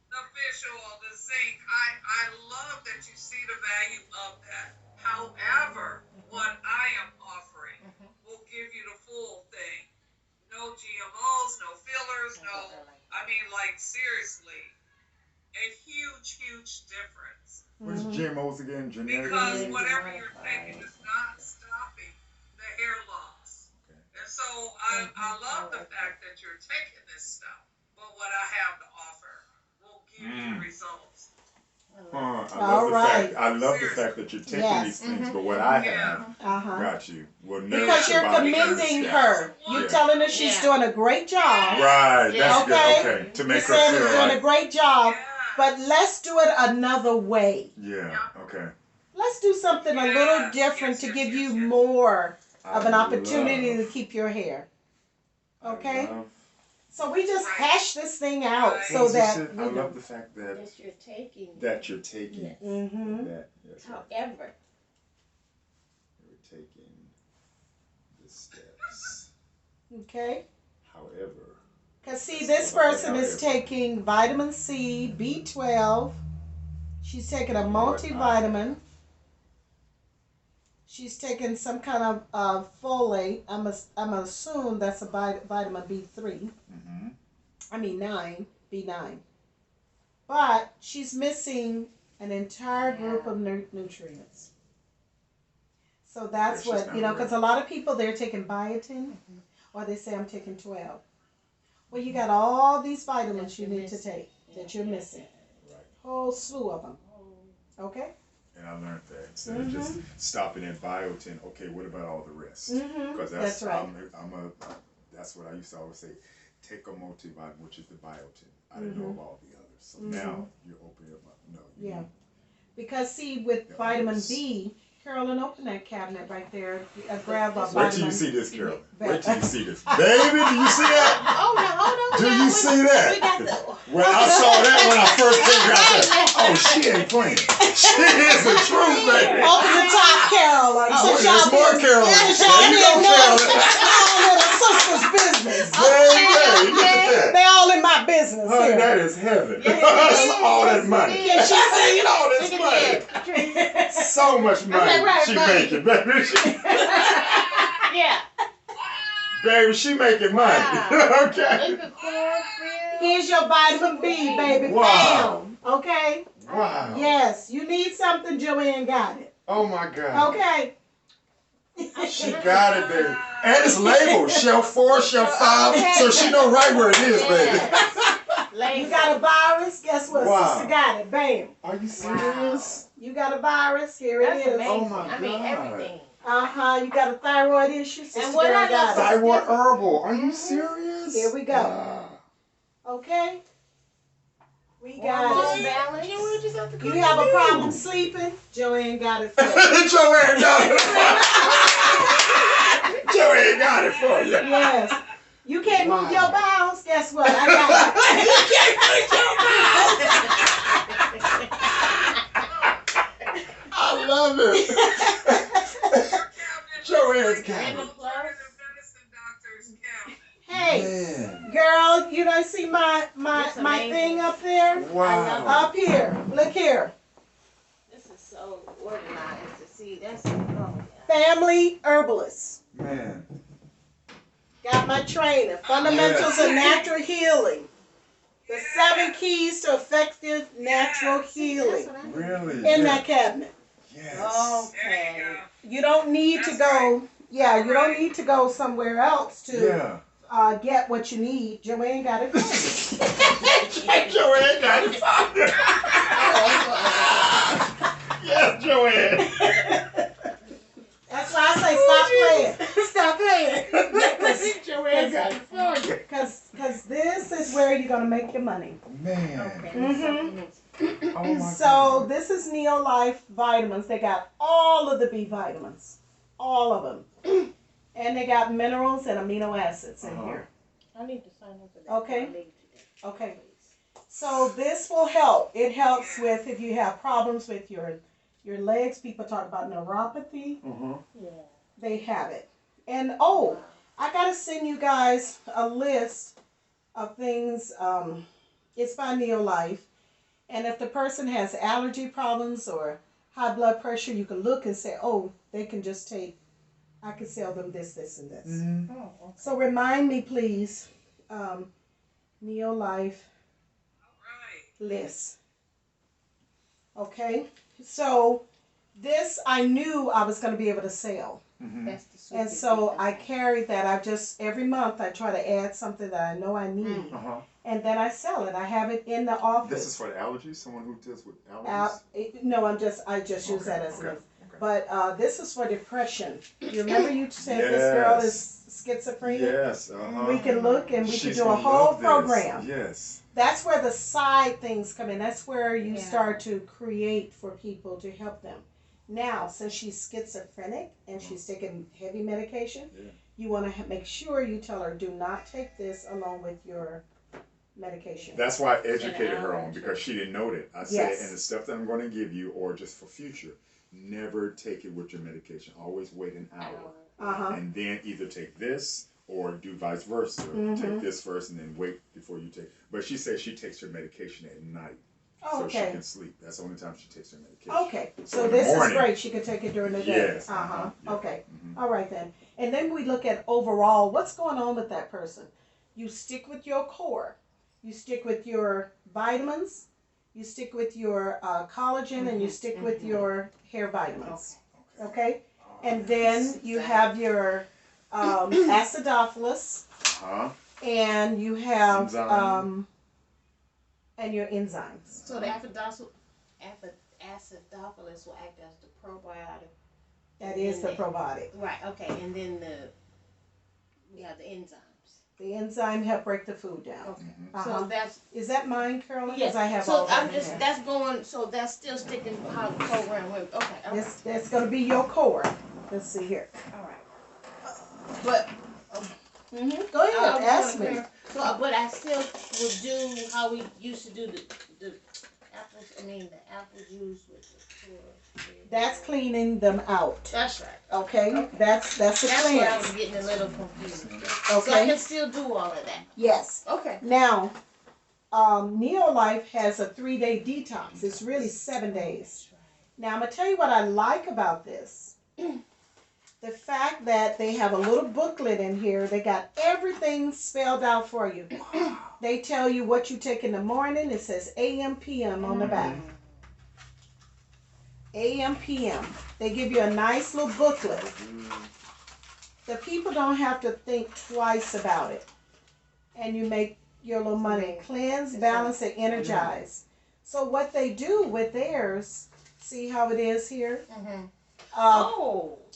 the fish oil, the zinc. I love that you see the value of that. However, what I am offering will give you the full thing. No GMOs, no fillers, I mean, like, seriously, a huge difference. What's GMOs again? Genetic? Because Genetically whatever you're modified. taking is not stopping the hair loss. Okay. And so I love the fact that you're taking this stuff, but what I have to offer will give you results. I love the fact that you're taking Yes. these things, but what I have, Uh-huh. got you, will Because nourish you're your body and commending scalp. her. You're Yeah. telling her she's Yeah. doing a great job. Right, that's Okay. good. Okay, to You're make her saying feel she's doing a like, great job, Yeah. but let's do it another way. yeah, okay. Let's do something a little different to give you more of an opportunity to keep your hair. Okay? So we just hash this thing out so that I you know. love the fact that That you're taking. you're taking Yes. Mhm. that. Yes, right. However, You're taking the steps. Okay? However, Because, see, this person is taking vitamin C, B12. She's taking a multivitamin. She's taking some kind of folate. I'm gonna assume that's a vitamin B3. Mm-hmm. I mean B9. But she's missing an entire group of nutrients. So that's Yeah, she's what, not right. because a lot of people, they're taking biotin, or they say I'm taking 12. Well, you got all these vitamins you need to take that you're missing. Right. Whole slew of them. Okay? And I learned that instead of just stopping at biotin. Okay, what about all the rest? Mm-hmm. Because That's right. that's what I used to always say. Take a multivitamin, which is the biotin. I didn't know about the others. So now you're opening up. No. Yeah. Because see, with vitamin B, Carolyn, open that cabinet right there. Grab a vitamin. Wait till you see this, Carolyn. Wait till you see this. Baby, do you see that? Oh no. Do you see that? We got the. When I saw that when I first came here, I said, oh, she ain't playing. She is the truth, baby. Open the top, Carolyn. Oh, there's more Carolyn. Y'all There you go, didn't know. Carolyn. All in a sister's business. Baby, look at that. They all in my business Honey, here. that is heaven. Yes, All that money. Can she see? All this Look money. at that. So much money right, she money. making, baby. Yeah. Baby, she making money. Wow. Okay. Look at cornfield. Here's your vitamin B, baby. Wow. Bam. Okay? Wow. Yes. You need something, Joanne got it. Oh my God. Okay? She got it, baby. And it's labeled shelf 4, shelf 5, so she know right where it is, baby. You got a virus? Guess what? Wow. Sister got it. Bam. Are you serious? You got a virus? Here That's it is. amazing. Oh my I mean, God. everything. You got a thyroid issue? Sister And what girl I got it. Thyroid herbal. Are you serious? Here we go. Wow. Okay? We Hormone got it. balance. You have a problem sleeping? Joanne got it for you. Joanne got it for you. Joanne got it for you. Yes. You can't move Wow. your bowels? Guess what? I got it. I love it. Joanne's got And the it. plus. Hey, Man. girl, you don't see my That's amazing. thing up there? Wow. Up here. Look here. This is so organized to see. That's oh Family herbalist. Man. Got my training. Fundamentals of natural healing. The 7 keys to effective natural healing. Really? In that cabinet. Yes. Okay. You don't need to go. Yeah, you don't need to go somewhere else to Yeah. get what you need. Joanne got it. Joanne got it for you. Yes, Joanne. That's why I say stop playing. Stop playing. Joanne got it for you. Because this is where you're going to make your money. Man. Mhm. Oh my So God. this is Neolife vitamins. They got all of the B vitamins. All of them. And they got minerals and amino acids in here. I need to sign up for that. Okay. Okay. So this will help. It helps with if you have problems with your legs. People talk about neuropathy. Yeah. They have it. And I gotta send you guys a list of things. It's by Neolife. And if the person has allergy problems or high blood pressure, you can look and say, oh, they can just take, I can sell them this, this, and this. Mm-hmm. Oh, okay. So remind me, please, Neolife list. Okay? So this, I knew I was going to be able to sell. Mm-hmm. That's the sweet And so I carried that. Every month I try to add something that I know I need. And then I sell it. I have it in the office. This is for the allergies? Someone who deals with allergies? No, I just use that as an. Okay. But this is for depression. You remember you said this girl is schizophrenic? Yes. We can look and we She's can do a gonna whole love this. program. Yes. That's where the side things come in. That's where you Yeah. start to create for people to help them. Now, since she's schizophrenic and she's taking heavy medication, you want to make sure you tell her, do not take this along with your medication. That's why I educated her on, because she didn't know that. I said, Yes. and the stuff that I'm going to give you, or just for future, never take it with your medication. Always wait an hour. Uh-huh. And then either take this or do vice versa. Mhm. Take this first and then wait before you take. But she says she takes her medication at night, so she Okay. can sleep. That's the only time she takes her medication. Okay. So So in the this is morning- great. She could take it during the day. Yes. Uh-huh. Yeah. Okay. Mhm. All right then. And then we look at overall what's going on with that person. You stick with your core. You stick with your vitamins. You stick with your collagen, and you stick with your hair vitamins. Okay. And then you have your acidophilus, Huh? and you have Enzyme. and your enzymes. So the acidophilus will act as the probiotic. That is the probiotic. Right, okay, and then we have the enzymes. The enzyme help break the food down. Okay. Uh-huh. So that's, Is that mine, Carolyn? yes, Because I have so all that I'm in just, there. that's going, so that's still sticking how the program went, okay, all right, That's going to be your core. Let's see here. all right. But, Go ahead, ask me. so, but I still would do how we used to do the apples, the apple juice with the That's cleaning them out. That's right. Okay? Okay. That's the That's where I was cleanse. getting a little confused. So I Okay? can still do all of that. Yes. Okay. Now, Neolife has a 3-day detox. It's really 7 days. Now, I'm going to tell you what I like about this. The fact that they have a little booklet in here. They got everything spelled out for you. They tell you what you take in the morning. It says AM, PM on the back. AM, PM. They give you a nice little booklet. The people don't have to think twice about it. And you make your little money. Cleanse, balance, and energize. So what they do with theirs, see how it is here? Mm-hmm. Uh,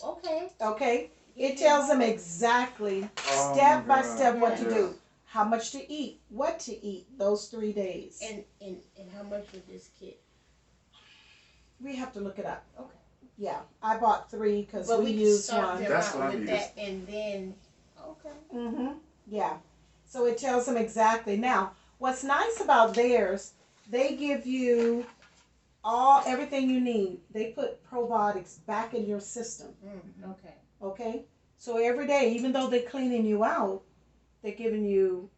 Okay. Okay? It tells them exactly, Oh step my by God. step, what to Yes. do. How much to eat, what to eat those 3 days. And how much was this kit? We have to look it up. Okay. Yeah, I bought 3 because But we we can used start one. them That's out what I with need that, and then okay. Yeah. So it tells them exactly. Now, what's nice about theirs, they give you everything you need. They put probiotics back in your system. Okay. Okay? So every day, even though they're cleaning you out, they're giving you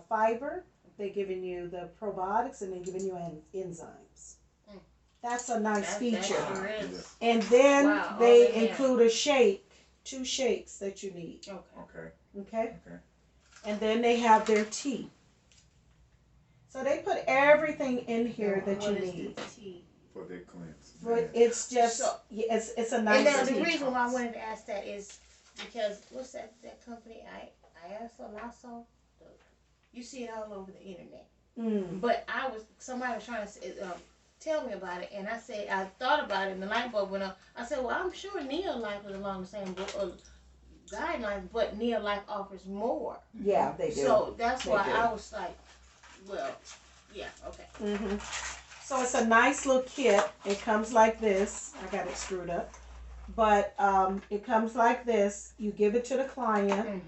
fiber, they're giving you the probiotics, and they're giving you enzymes. Mm. That's a nice feature. That sure is. And then Wow, all they in there. include a shake, 2 shakes that you need. Okay. Okay. Okay? Okay. And then they have their tea. So they put everything in here that you What is need. the tea? For their cleanse. But it's just, So- it's a And nice now tea. the reason why I wanted to ask that is because what's that company? Lasso. You see it all over the internet. Mm. But somebody was trying to tell me about it, and I said I thought about it, and the light bulb went on. I said, well, I'm sure Neolife is along the same guidelines, but Neolife offers more. Yeah, they do. So that's They why do. I was like, well, yeah, okay. hmm So it's a nice little kit. It comes like this. I got it screwed up. But it comes like this. You give it to the client,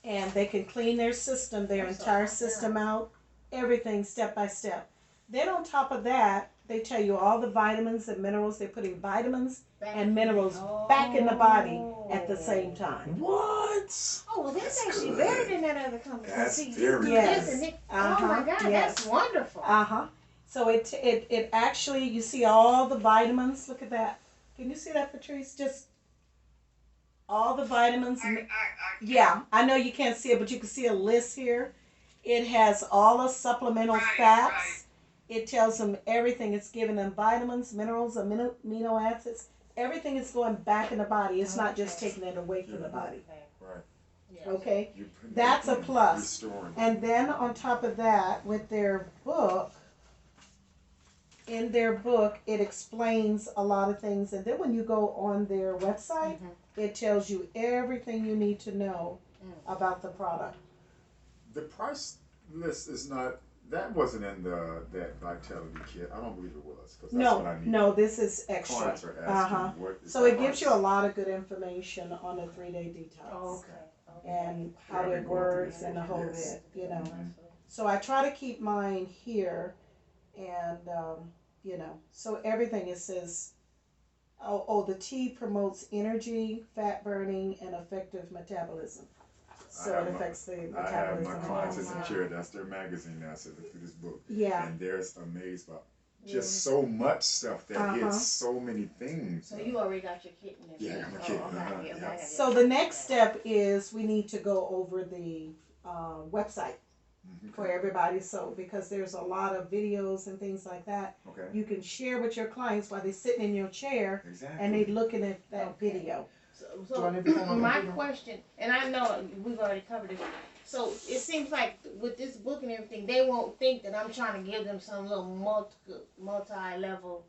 and they can clean their system, their entire system out, everything step by step. Then on top of that, they tell you all the vitamins and minerals. They're putting vitamins and minerals back in the body at the same time. What? Oh, well, that's actually good. better than that other company. That's See, very you do Yes. this and it, Uh-huh, oh my God, yes. that's wonderful. Uh-huh. So it actually, you see all the vitamins. Look at that. Can you see that, Patrice? Just all the vitamins. Yeah, I know you can't see it, but you can see a list here. It has all the supplemental Right, fats. right. It tells them everything. It's giving them vitamins, minerals, amino acids. Everything is going back in the body. It's not just taking it away from the body. Right. Yeah. Okay? You put That's a that in, plus. Restoring. And then on top of that, with their book, in their book, it explains a lot of things. And then when you go on their website, it tells you everything you need to know about the product. The price list is not. That wasn't in that Vitality kit. I don't believe it was because that's what I need. No, this is extra. Clients are asking Uh-huh. what is So the it gives price? you a lot of good information on the 3-day detox. Okay. And how Yeah, I've it been going through works this and the for whole years. bit, you know. Mhm. So I try to keep mine here, and you know, so everything it says. The tea promotes energy, fat burning, and effective metabolism. So have it my- affects the I have metabolism. my and clients all as a that. chair. That's their magazine now. So look through this book, Yeah. and they're amazed by just so much stuff that Uh-huh. hits so many things. So you already got your kit and everything? Yeah, I got my kit, Oh, okay, yeah. okay. So the next step is we need to go over the website Mhm. for everybody. So because there's a lot of videos and things like that, Okay. you can share with your clients while they're sitting in your chair Exactly. and they looking at that Okay. video. So my question, and I know we've already covered this. So it seems like with this book and everything, they won't think that I'm trying to give them some little multi-level.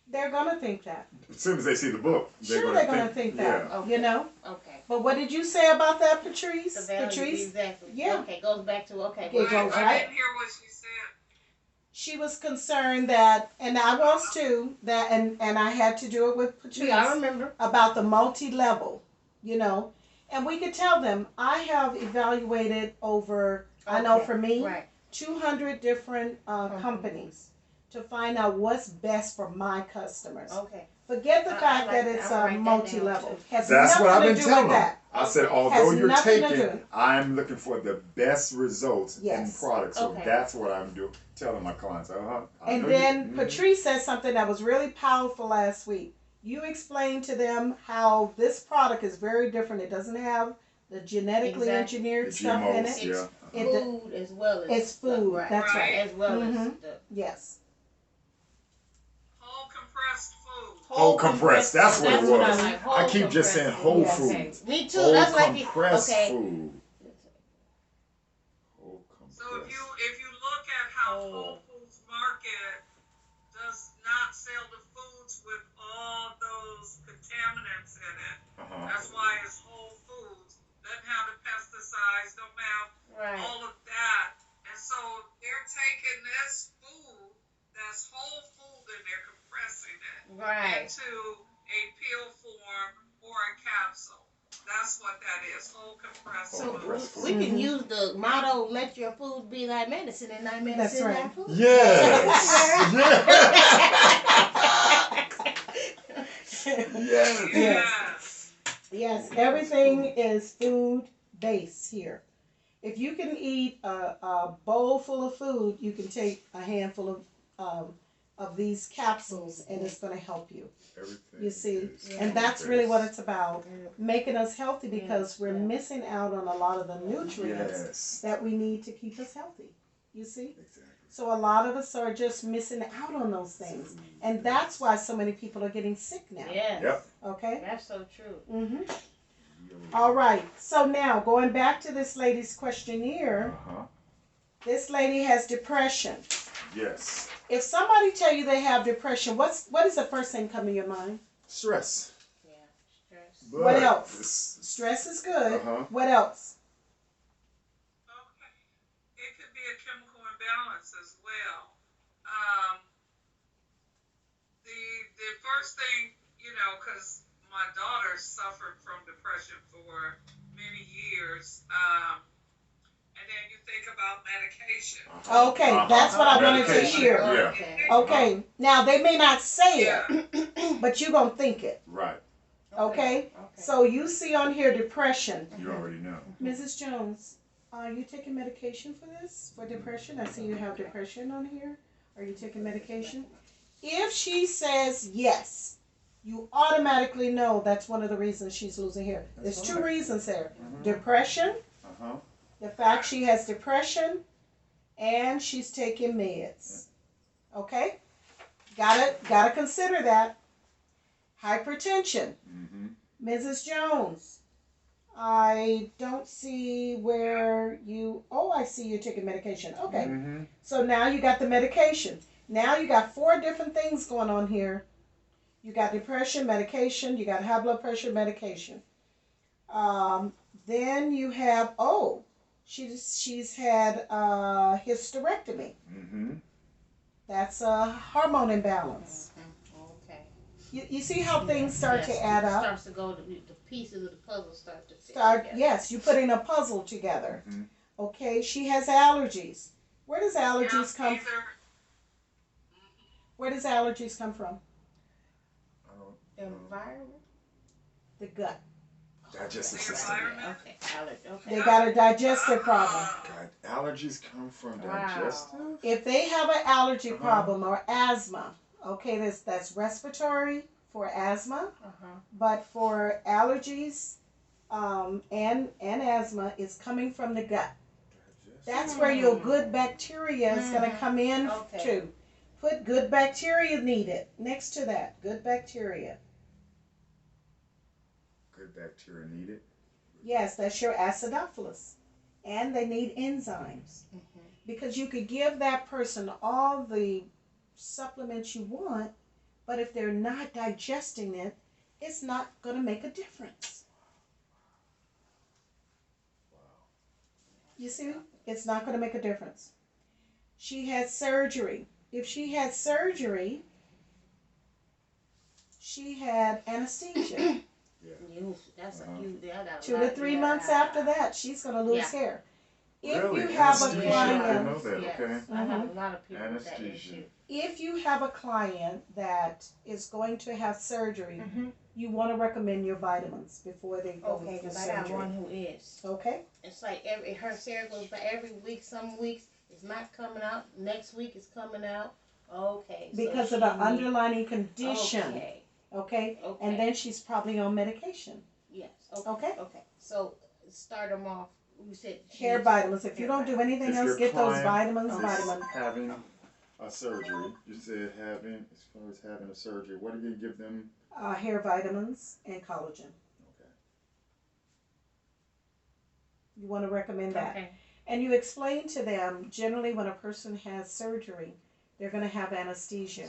They're gonna think that. As soon as they see the book, Sure, they're gonna think that. Yeah. Okay. You know. Okay. But what did you say about that, Patrice? The value, Patrice? exactly. Yeah. Okay, goes back to okay. It well, goes I right. didn't hear what she said. She was concerned that, and I was too, that, and I had to do it with Patrice. Yeah, I remember. About the multi-level, you know, and we could tell them, I have evaluated over, I know Okay, for me, Right. 200 different companies to find out what's best for my customers. Okay. Forget the I fact like that that. it's I'll write that multi-level. down, too. Has That's nothing what I've to been do telling with them. that. I said, Has although you're nothing to do. taking, I'm looking for the best results in Yes. products. So Okay. that's what I'm doing, telling my clients. And then Patrice said something that was really powerful last week. You explained to them how this product is very different. It doesn't have the genetically Exactly. engineered the stuff in GMOs, it. yeah. It- Food as well as It's food. Right. That's right. As well as Mhm. the Yes. Whole compressed food. Whole compressed, that's what it what I was. like, I whole keep just saying compressed whole food. Okay. foods. Me too. Whole That's like compressed okay. food. Whole So compressed. if you look at how Oh. Whole Foods Market does not sell the foods with all those contaminants in it, Uh-huh. that's why it's Whole Foods. Doesn't have the pesticides, don't have Right. all of that. And so they're taking this food that's whole food and they're compressing it Right. into a pill form or a capsule. That's what that is, whole compressed Whole So food. compressed food. we can use the motto "Let your food be thy medicine," and thy medicine right. thy food. Yes. Yes. Yes. Yes. Yes, everything is food based here. If you can eat a bowl full of food, you can take a handful of these capsules, and it's going to help you. Everything You see, is and that's really what it's food-based. about, making us healthy because we're Yeah. missing out on a lot of the nutrients Yes. that we need to keep us healthy. You see, Exactly. so a lot of us are just missing out on those things, and that's why so many people are getting sick now. Yes. Yep. Okay. That's so true. Mhm. All right. So now going back to this lady's questionnaire, Uh-huh. this lady has depression. Yes. If somebody tell you they have depression, what is the first thing come to your mind? Stress. Yeah. Stress. But What else? it's- Stress is good. Uh-huh. What else? Okay. It could be a chemical imbalance as well. Um, the first thing, because my daughter suffered from depression for many years, and then you think about medication. Uh-huh. Okay, Uh-huh. that's what I wanted to Medication. hear. Yeah. Okay. Okay. Now they may not say Yeah. it, but you gonna think it. Right. Okay. Okay. So you see on here depression. You already know. Mrs. Jones, are you taking medication for this? For depression? I see you have depression on here. Are you taking medication? If she says yes, you automatically know that's one of the reasons she's losing hair. There's That's two right. reasons there. Mhm. Depression, Uh-huh. the fact she has depression, and she's taking meds. Okay? Gotta consider that. Hypertension. Mm-hmm. Mrs. Jones, I don't see where you, oh, I see you're taking medication. Okay. Mm-hmm. So now you got the medication. Now you got 4 different things going on here. You got depression, medication, you got high blood pressure, medication. Then you have, she's had hysterectomy. Mm-hmm. That's a hormone imbalance. Okay. You see how things start Yes, to add it up? Starts to go. The pieces of the puzzle start to fit Start, together. yes, you're putting a puzzle together. Mhm. Okay, she has allergies. Where does allergies come from? Either, Where does allergies come from? The environment. The gut. Digestive The system. environment. Okay, allergy. Okay. They got a digestive problem. God, allergies come from Wow. digestive? If they have an allergy Uh-huh. problem or asthma, okay, that's respiratory for asthma, but for allergies and asthma, it's coming from the gut. That's where your good bacteria is going to come in Okay. to. Put good bacteria needed next to that. Good bacteria. Good bacteria needed. Yes, that's your acidophilus. And they need enzymes. Because you could give that person all the supplements you want, but if they're not digesting it, it's not going to make a difference. You see? It's not going to make a difference. She had surgery. If she had surgery, she had anesthesia. That's a huge. 2 to 3 months after that, she's going to lose Yeah. hair. If Really? you have a Anesthesia? I didn't client, know that, okay. I have a lot of people with that Anesthesia. issue. if you have a client that is going to have surgery, Mhm. you want to recommend your vitamins before they go Okay, through because I got surgery. one who is. Okay? It's like her hair goes by every week. Some weeks it's not coming out. Next week it's coming out. Okay. Because so of the she underlying condition. Okay. Okay? Okay. And then she's probably on medication. Yes. Okay. Okay? Okay. So start them off. You said Hair she's- vitamins. If you hair don't do anything If else, your get those client vitamins, is vitamins. having a surgery, you said having, as far as having a surgery, what do you give them? Hair vitamins and collagen. Okay. You want to recommend that. Okay. And you explain to them, generally when a person has surgery, they're going to have anesthesia.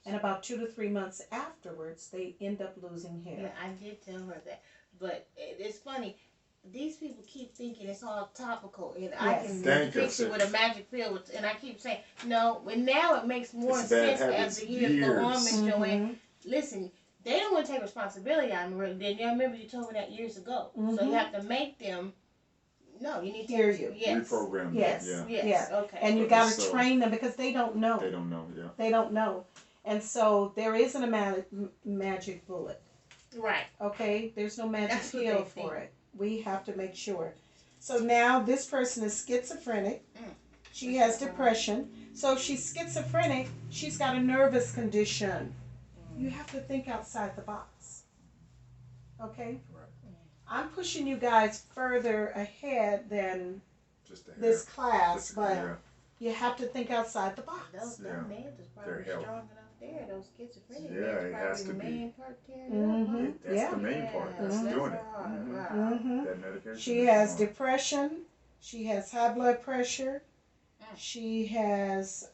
And about 2 to 3 months afterwards, they end up losing hair. Yeah, I did tell her that. But it's funny. These people keep thinking it's all topical, and I Yes. can Thank you, fix it with a magic pill. And I keep saying no. And now it makes more It's bad sense as habits, the years go on, years. Miss Joanne. Mhm. Listen, they don't want to take responsibility on it. Then you remember you told me that years ago. So you have to make them. No, you need to Hear you. Yes. Reprogram them. Yes. Yeah. Yes. Yeah. Okay. And you But got to so- train them because they don't know. They don't know, yeah. They don't know. And so there isn't a magic bullet. Right. Okay? There's no magic That's what pill they for think. it. We have to make sure. So now this person is schizophrenic. She has depression. So if she's schizophrenic, she's got a nervous condition. You have to think outside the box. Okay? Right. I'm pushing you guys further ahead than Just the hair. this class, Just- but yeah. you have to think outside the box. Those Yeah. meds is probably Their health. strong enough there. Those schizophrenic Yeah, meds it probably has the to be. main part tearing Mhm. it up. That's Yeah. the main part. That's Yes, doing that's it. hard. Mhm. Wow. Mhm. That medication. She is has on. depression. She has high blood pressure. Mm. She has,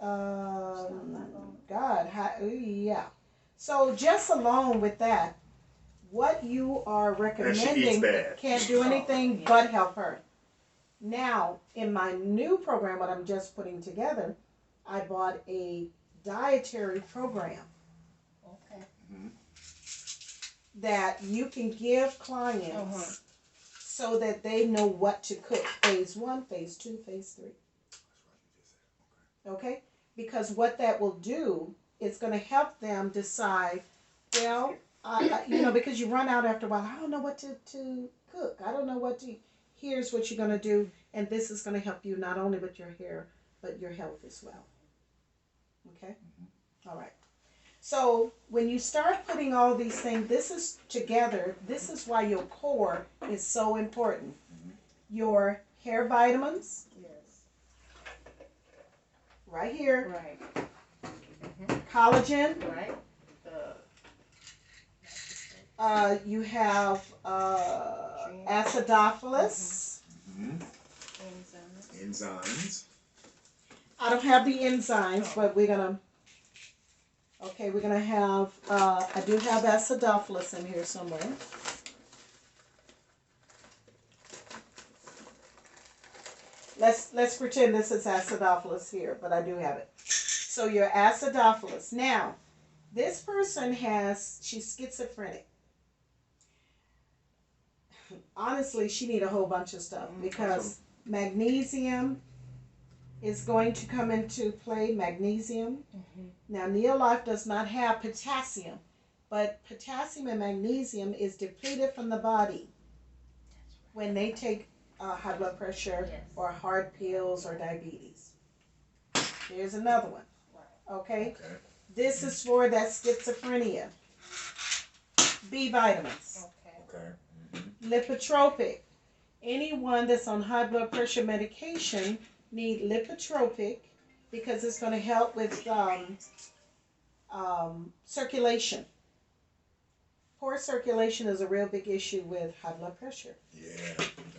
yeah. So just alone with that, what you are recommending bad. can't do anything but help her. Now, in my new program, what I'm just putting together, I bought a dietary program Okay. that you can give clients Uh-huh. so that they know what to cook. Phase 1, phase 2, phase 3. Okay? Because what that will do is going to help them decide, well, because you run out after a while, I don't know what to cook. I don't know what to, here's what you're going to do, and this is going to help you not only with your hair, but your health as well. Okay? All right. So when you start putting all these things, this is together, this is why your core is so important. Your hair vitamins, Yes. right here, Right. collagen, Right. you have acidophilus. Mhm. Enzymes. Enzymes. I don't have the enzymes, but we're gonna have, I do have acidophilus in here somewhere. Let's pretend this is acidophilus here, but I do have it. So your acidophilus. Now, this person she's schizophrenic. Honestly, she need a whole bunch of stuff because magnesium is going to come into play. Magnesium. Now, Neolife does not have potassium, but potassium and magnesium is depleted from the body when they take high blood pressure Yes. or heart pills or diabetes. Here's another one. Okay? Okay. This is for that schizophrenia. B vitamins. Okay. Okay. Lipotropic. Anyone that's on high blood pressure medication need lipotropic because it's going to help with circulation. Poor circulation is a real big issue with high blood pressure. Yeah.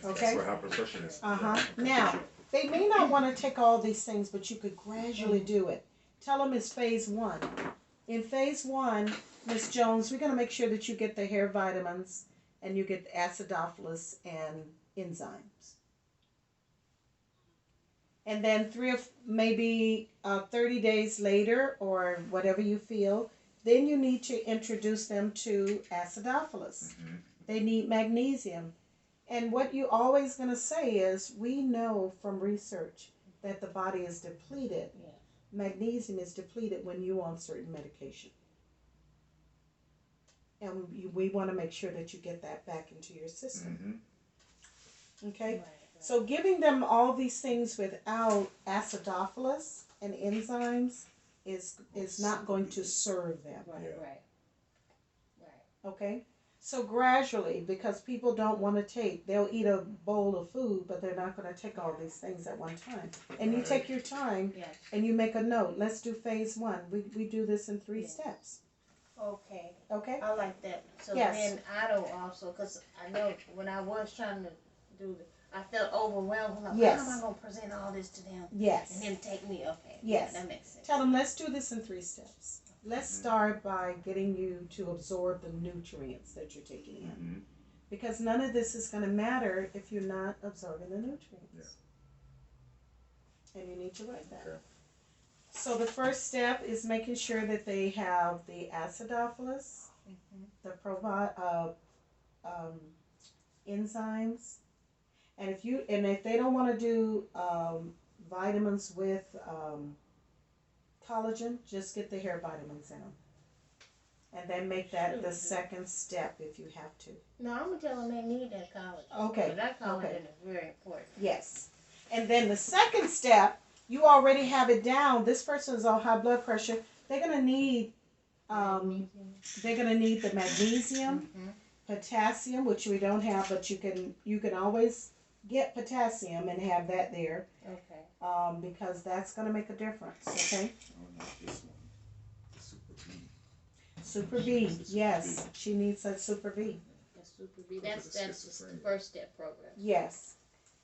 Okay. That's what hypertension is. Uh-huh. Okay. Now, they may not want to take all these things, but you could gradually do it. Tell them it's phase 1. In phase 1, Miss Jones, we're going to make sure that you get the hair vitamins and you get acidophilus and enzymes. And then 30 days later, or whatever you feel, then you need to introduce them to acidophilus. Mm-hmm. They need magnesium. And what you always going to say is, we know from research that the body is depleted. Yeah. Magnesium is depleted when you're on certain medication. And we want to make sure that you get that back into your system. Mm-hmm. Okay? Right. So giving them all these things without acidophilus and enzymes is not going to serve them. Right. Yeah. Right. Right. Okay? So gradually, because people don't want to take, they'll eat a bowl of food, but they're not going to take all these things at one time. And you Right. take your time Yes. and you make a note. Let's do phase 1. We do this in 3 Yes. steps. Okay. Okay? I like that. So Yes. then I don't also, because I know when I was trying to do I felt overwhelmed. Like, Yes. how am I going to present all this to them? Yes. And then take me, okay. Yes. Yeah, that makes sense. Tell them, let's do this in 3 steps. Let's start by getting you to absorb the nutrients that you're taking in. Mm-hmm. Because none of this is going to matter if you're not absorbing the nutrients. And you need to write that. Okay. So the first step is making sure that they have the acidophilus, Mhm. the enzymes, and if they don't want to do vitamins with collagen, just get the hair vitamins in them, and then make that the second step if you have to. No, I'm going to tell them they need that collagen. Okay, So that collagen okay. is very important. Yes, and then the second step, you already have it down. This person is on high blood pressure. They're gonna need the magnesium, Mhm. potassium, which we don't have, but you can always get potassium and have that there, Okay. because that's gonna make a difference. Okay. Oh, not this one. The Super B. Super B, Super yes, B. she needs that Super B. That's super B. Because of That's the the schizophrenia. first step program. Yes,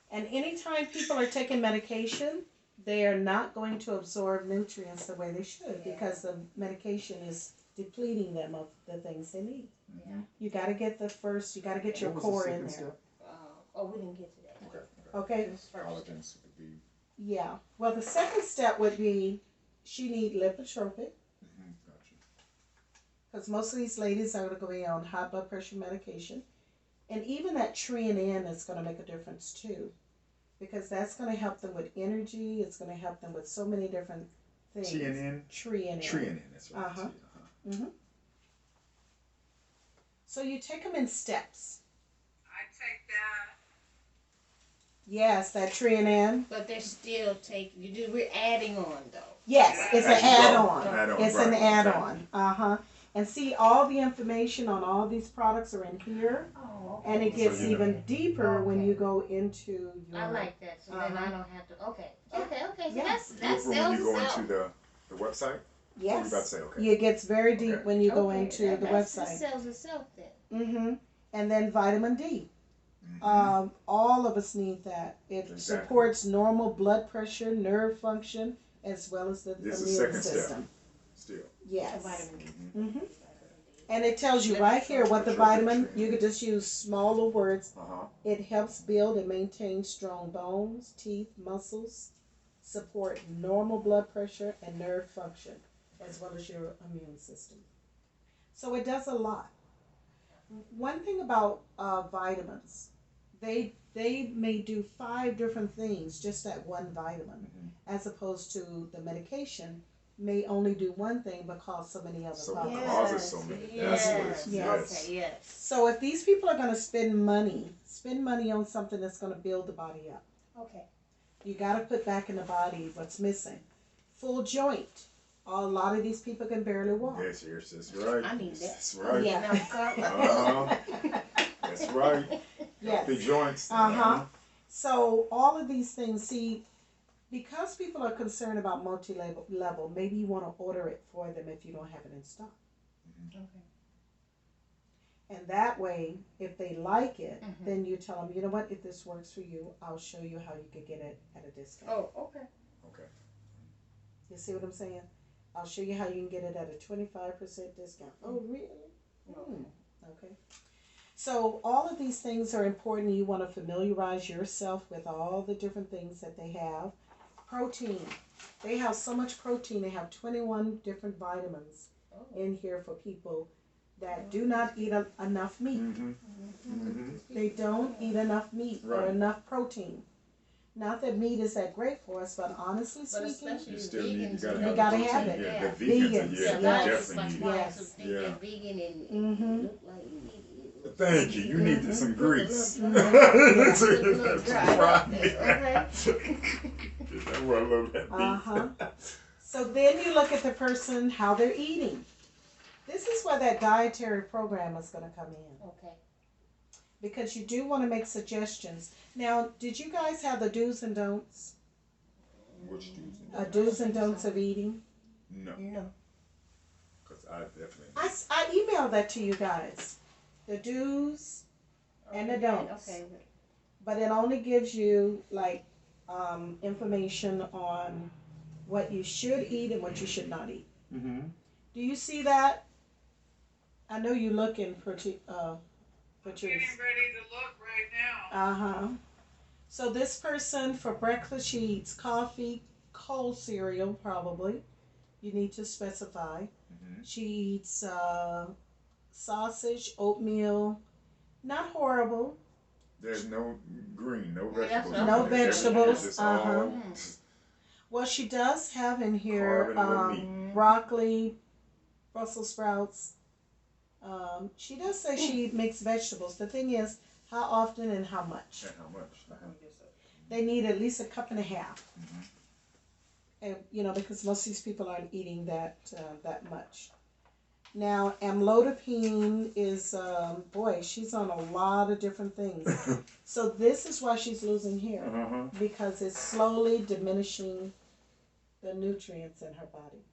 and anytime people are taking medication, they are not going to absorb nutrients the way they should, Yeah. because the medication is depleting them of the things they need. Mm-hmm. You got to get you got to get your What was the core second in there. step? Oh, we didn't get to that. Okay. Okay. This first Collagen, Super B. Yeah. Well, the second step would be she need lipotropic, Mm-hmm. Gotcha. because most of these ladies are going to be on high blood pressure medication, and even that Trianin is going to make a difference too, because that's going to help them with energy. It's going to help them with so many different things. TNN? Trianin. Trianin, that's right. Uh-huh. So you take them in steps. I take that. Yes, that Trianin. But they're still taking, we're adding on though. Yes, it's an Actually, add-on. add-on, It's right, an okay. add-on. Uh-huh. And see, all the information on all these products are in here, Oh, and it gets So you even know. deeper when Okay. you go into your. I like that. So then I Uh-huh. don't have to, okay. So Yeah. that's When sells you go itself. into the website? You about to Yes. say, okay. It gets very deep Okay. when you go Okay, into the That website. sells itself then. Mm-hmm. And then vitamin D. Mhm. All of us need that. It Exactly. supports normal blood pressure, nerve function, as well as the This is immune second step. system. Still. Yes. Vitamin D. Mm-hmm. And it tells you right here what the vitamin, you could just use smaller words. Uh-huh. It helps build and maintain strong bones, teeth, muscles, support normal blood pressure and nerve function, as well as your immune system. So it does a lot. One thing about vitamins, they may do 5 different things, just that one vitamin, Mhm. as opposed to the medication. may only do one thing but cause so many other So problems. causes so many. That's what it's, yes. Okay, yes. So if these people are going to spend money on something that's going to build the body up. Okay. You got to put back in the body what's missing. Full joint. A lot of these people can barely walk. Yes, yes, that's right. I need that. That's right. Yeah. Uh-huh. That's right. Yes. The joints. Uh-huh. So all of these things, see, because people are concerned about multi-level, maybe you want to order it for them if you don't have it in stock. Okay. And that way, if they like it, then you tell them, you know what, if this works for you, I'll show you how you could get it at a discount. Oh, okay. Okay. You see what I'm saying? I'll show you how you can get it at a 25% discount. Oh, really? Okay. So all of these things are important. You want to familiarize yourself with all the different things that they have. Protein. They have so much protein. They have 21 different vitamins in here for people that do not eat enough meat. They don't eat enough meat or enough protein. Not that meat is that great for us, but honestly speaking, You still need, you You gotta gotta have have the it. protein. Yeah. The vegans, Vegans, yeah, yeah. they definitely need it. Yes. Yeah. Vegan and look like you need it. Thank you. You need some grease. Look Some fried meat. Okay. Get that one a little bit meat. So then you look at the person, how they're eating. This is where that dietary program is going to come in. Okay. Because you do want to make suggestions. Now, did you guys have the do's and don'ts? Which dudes? Do's and don'ts of eating? No, No. because I definitely. I emailed that to you guys. The do's and the don'ts. Okay. But it only gives you like information on what you should eat and what you should not eat. Mm-hmm. Do you see that? I know you're looking, Patrice. Getting ready to look right now. So this person for breakfast, she eats coffee, cold cereal, probably. You need to specify. Mm-hmm. She eats sausage, oatmeal. Not horrible. There's no green, no Yeah, vegetables. that's No in there. vegetables, It's all Well, she does have in here carb and low meat. broccoli, Brussels sprouts. She does say she makes vegetables. The thing is, how often and how much? And how much? They need at least a cup and a half. Mhm. And, you know, because most of these people aren't eating that much. Now, amlodipine is, boy, she's on a lot of different things. So this is why she's losing hair, because it's slowly diminishing the nutrients in her body.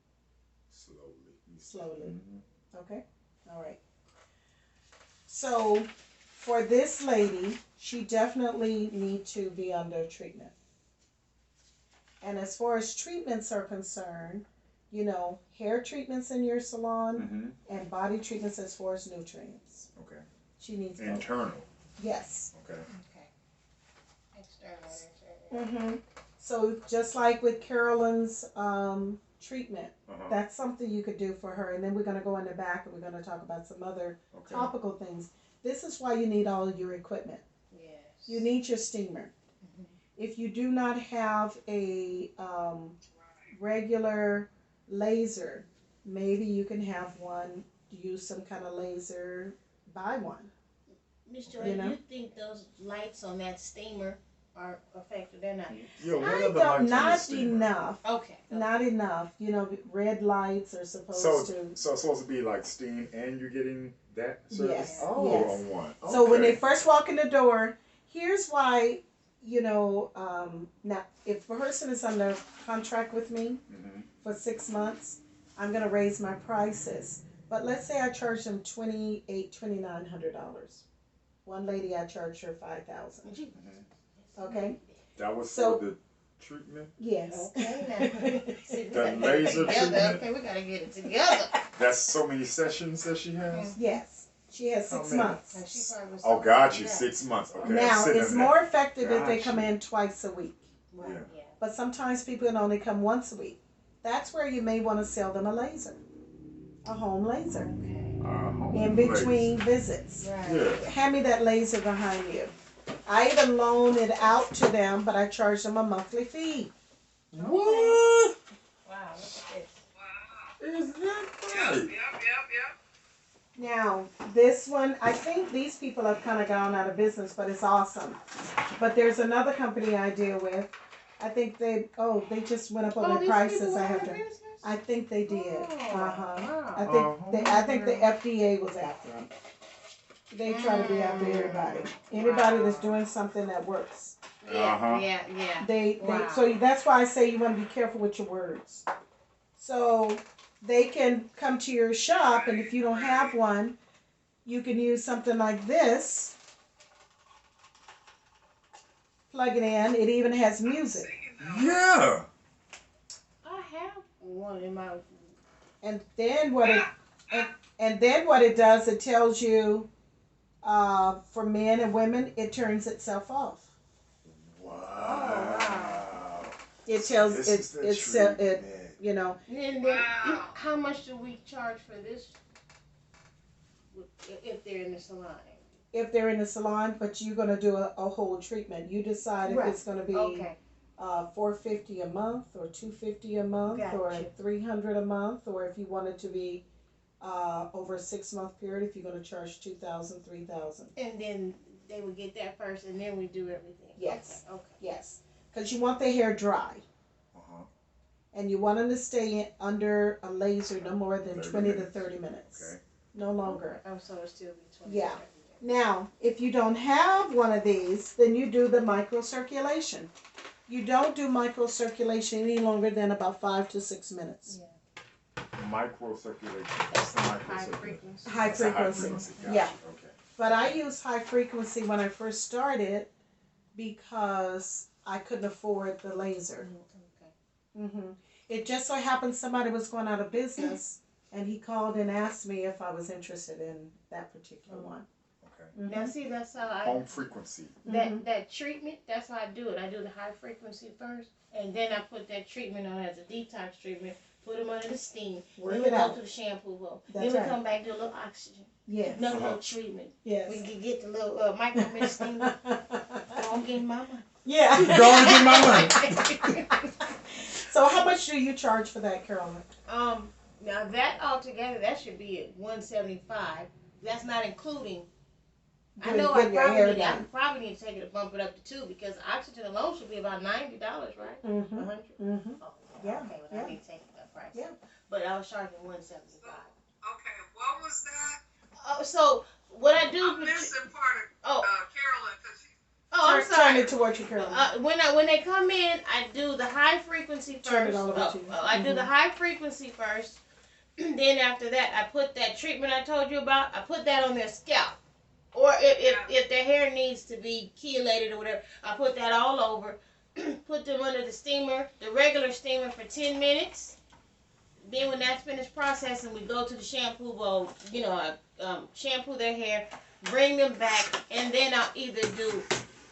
Slowly. Okay? All right. So for this lady, she definitely needs to be under treatment. And as far as treatments are concerned, you know, hair treatments in your salon and body treatments as far as nutrients. Okay. She needs both. Internal. Yes. Okay. External. So just like with Carolyn's treatment, Uh-huh. that's something you could do for her. And then we're going to go in the back and we're going to talk about some other Okay. topical things. This is why you need all of your equipment. Yes. You need your steamer. If you do not have a regular laser, maybe you can have one, use some kind of laser, buy one. Miss Joy, You know? you think those lights on that steamer are effective? They're not. Yeah, what I are the don't, lights on the not steamer? enough. Okay. Not enough. You know, red lights are supposed So to. it's supposed to be like steam, and you're getting that service. Yes, Oh, yes. on one. So when they Okay. first walk in the door, here's why, you know, now if a person is under contract with me for 6 months, I'm going to raise my prices. But let's say I charge them $2,900. One lady, I charged her $5,000. Okay? That was So- for the treatment. Yes. Okay, now. See, we The gotta get it laser together. treatment? Okay, we gotta get it together. That's so many sessions that she has. Yes. She has How 6 many? months. And she probably was Oh, so- got you. yeah. 6 months. Okay. I'm Now, sitting it's in more that. effective if they come Gotcha. in twice a week. Right, Yeah. yeah. But sometimes people can only come once a week. That's where you may want to sell them a laser. A home laser. Okay. Home In place. between visits. Right. Yeah. Hand me that laser behind you. I even loan it out to them, but I charge them a monthly fee. What? Wow, look at this. Is that Yep, right? yep. Now, this one, I think these people have kind of gone out of business, but it's awesome. But there's another company I deal with. I think they just went up on their these prices. people I went have out of to. business? I think they did. Oh, wow. I think the FDA was after them. They try to be after everybody. Anybody that's doing something that works. Uh-huh. They Wow. so that's why I say you want to be careful with your words. So they can come to your shop, and if you don't have one, you can use something like this. Plug it in. It even has music. Yeah. I have one in my. And then what it does, it tells you for men and women, it turns itself off. Wow. It tells This it is the it's truth, it man. you know. And then, Wow. how much do we charge for this? If they're in the salon? If they're in the salon, but you're gonna do a whole treatment. You decide if Right. it's gonna be Okay. $450 a month or $250 a month or Gotcha. $300 a month, or if you want it to be over a 6-month period, if you're gonna charge $2,000, $3,000. And then they would get that first, and then we do everything. Yes. Okay. Yes, because you want the hair dry. Uh-huh. And you want them to stay under a laser no more than 30 20 to minutes. 30 minutes. Okay. No longer. Oh, so it'll still be 20. Yeah. Now, if you don't have one of these, then you do the microcirculation. You don't do microcirculation any longer than about 5 to 6 minutes. Microcirculation. That's the High microcirculation. frequency. High That's a frequency. Gotcha. Yeah. Okay. But I used high frequency when I first started because I couldn't afford the laser. Okay. It just so happened somebody was going out of business, and he called and asked me if I was interested in that particular one. Okay. Now see, that's how I Home frequency. that treatment. That's how I do it. I do the high frequency first, and then I put that treatment on as a detox treatment. Put them under the steam. Work Then it we go out. to the shampoo bowl. That's Then we right. come back do a little oxygen. Yes. Another Uh-huh. little treatment. Yes. We can get the little micro mist steamer. Don't get my money. Yeah. Go and get my money. So how much do you charge for that, Carolyn? Now that altogether, that should be at $175. That's not including. I Good- know good your hair I done. probably need to take it to bump it up to 2 because oxygen alone should be about $90, right? Mm-hmm. 100. Mm-hmm. Oh, Yeah, Okay, well, yeah. I need to take it up price. Yeah. But I was charging $175. Okay, what was that? Oh, so what I do? I'm missing part of Oh, Carolyn because she. I'm Turn sorry. it towards you, Carolyn. When they come in, I do the high frequency first. Turn it all about you. I do the high frequency first. Then after that, I put that treatment I told you about. I put that on their scalp, or if their hair needs to be chelated or whatever, I put that all over. Put them under the steamer, the regular steamer, for 10 minutes. Then when that's finished processing, we go to the shampoo bowl. Shampoo their hair, bring them back, and then I'll either do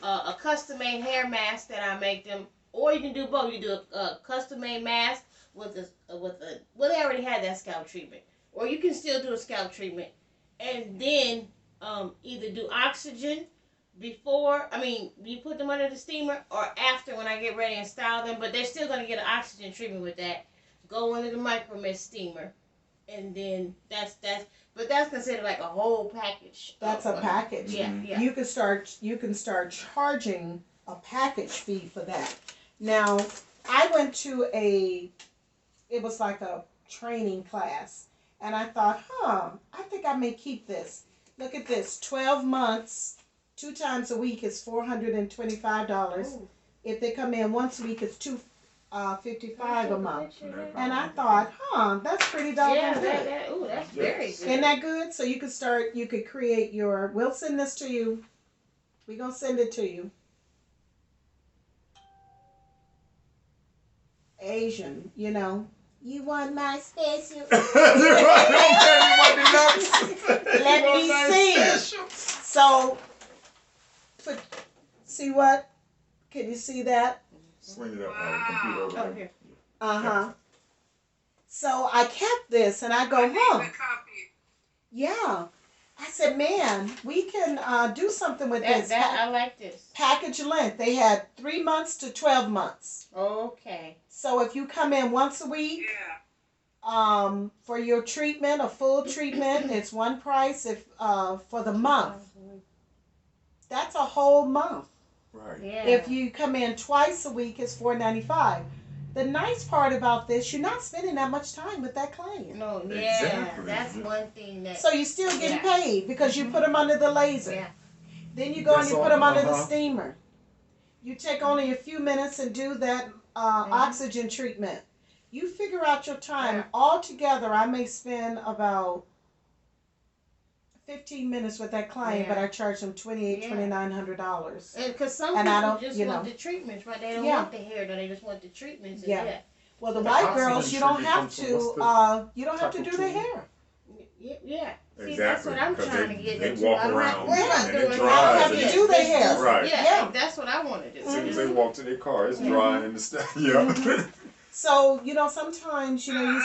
a custom-made hair mask that I make them, or you can do both. You do a custom-made mask with they already had that scalp treatment, or you can still do a scalp treatment, and then either do oxygen before. You put them under the steamer, or after when I get ready and style them. But they're still gonna get an oxygen treatment with that. Go under the micromist steamer, and then that's considered like a whole package. That's a package. Yeah, Mhm. yeah. You can start charging a package fee for that. Now, I went to it was like a training class, and I thought, I think I may keep this. Look at this, 12 months, 2 times a week is $425. Ooh. If they come in once a week, it's $255 a month. Yeah. And I thought, that's pretty doggone Yeah, good. that's very Yes. good. Isn't that good? So you could create we'll send this to you. We're going to send it to you. Asian, You want my special? Let me see. So, see what? Can you see that? Swing it up on the computer over Oh, there. here. Uh-huh. So I kept this and I I go, need a copy. yeah. I said, man, we can do something with this. I like this. Package length. They had 3 months to 12 months. Okay. So if you come in once a week, Yeah. For your treatment, a full treatment, it's one price. If for the month, that's a whole month. Right. Yeah. If you come in twice a week, it's $4.95. The nice part about this, you're not spending that much time with that client. No, yeah, Exactly. that's one thing that. So you still getting Yeah. paid because you put them under the laser. Yeah. Then you go and That's you all- put them under the uh-huh. steamer. You take only a few minutes and do that oxygen treatment. You figure out your time. Yeah. Altogether, I may spend about 15 minutes with that client, Yeah. but I charge them $2,800, Yeah. $2,900. And because some And I people don't, just you want know. the treatments, right? They don't Yeah. want the hair, though. They just want the treatments. And Yeah. yeah. Well, the The white oxygen girls, you don't treatment have comes from to. what's You don't have to type of do their tool? hair. Yeah. See, Exactly, that's what I'm 'cause trying they- to get they into. walk I don't have around to worry about and it doing dries I don't have and to it- do their hair. Right. Yeah, Yeah. that's what I want to do. As soon as they Mhm. walk to their car, it's Mhm. dry and the stuff. Yeah. So, sometimes, you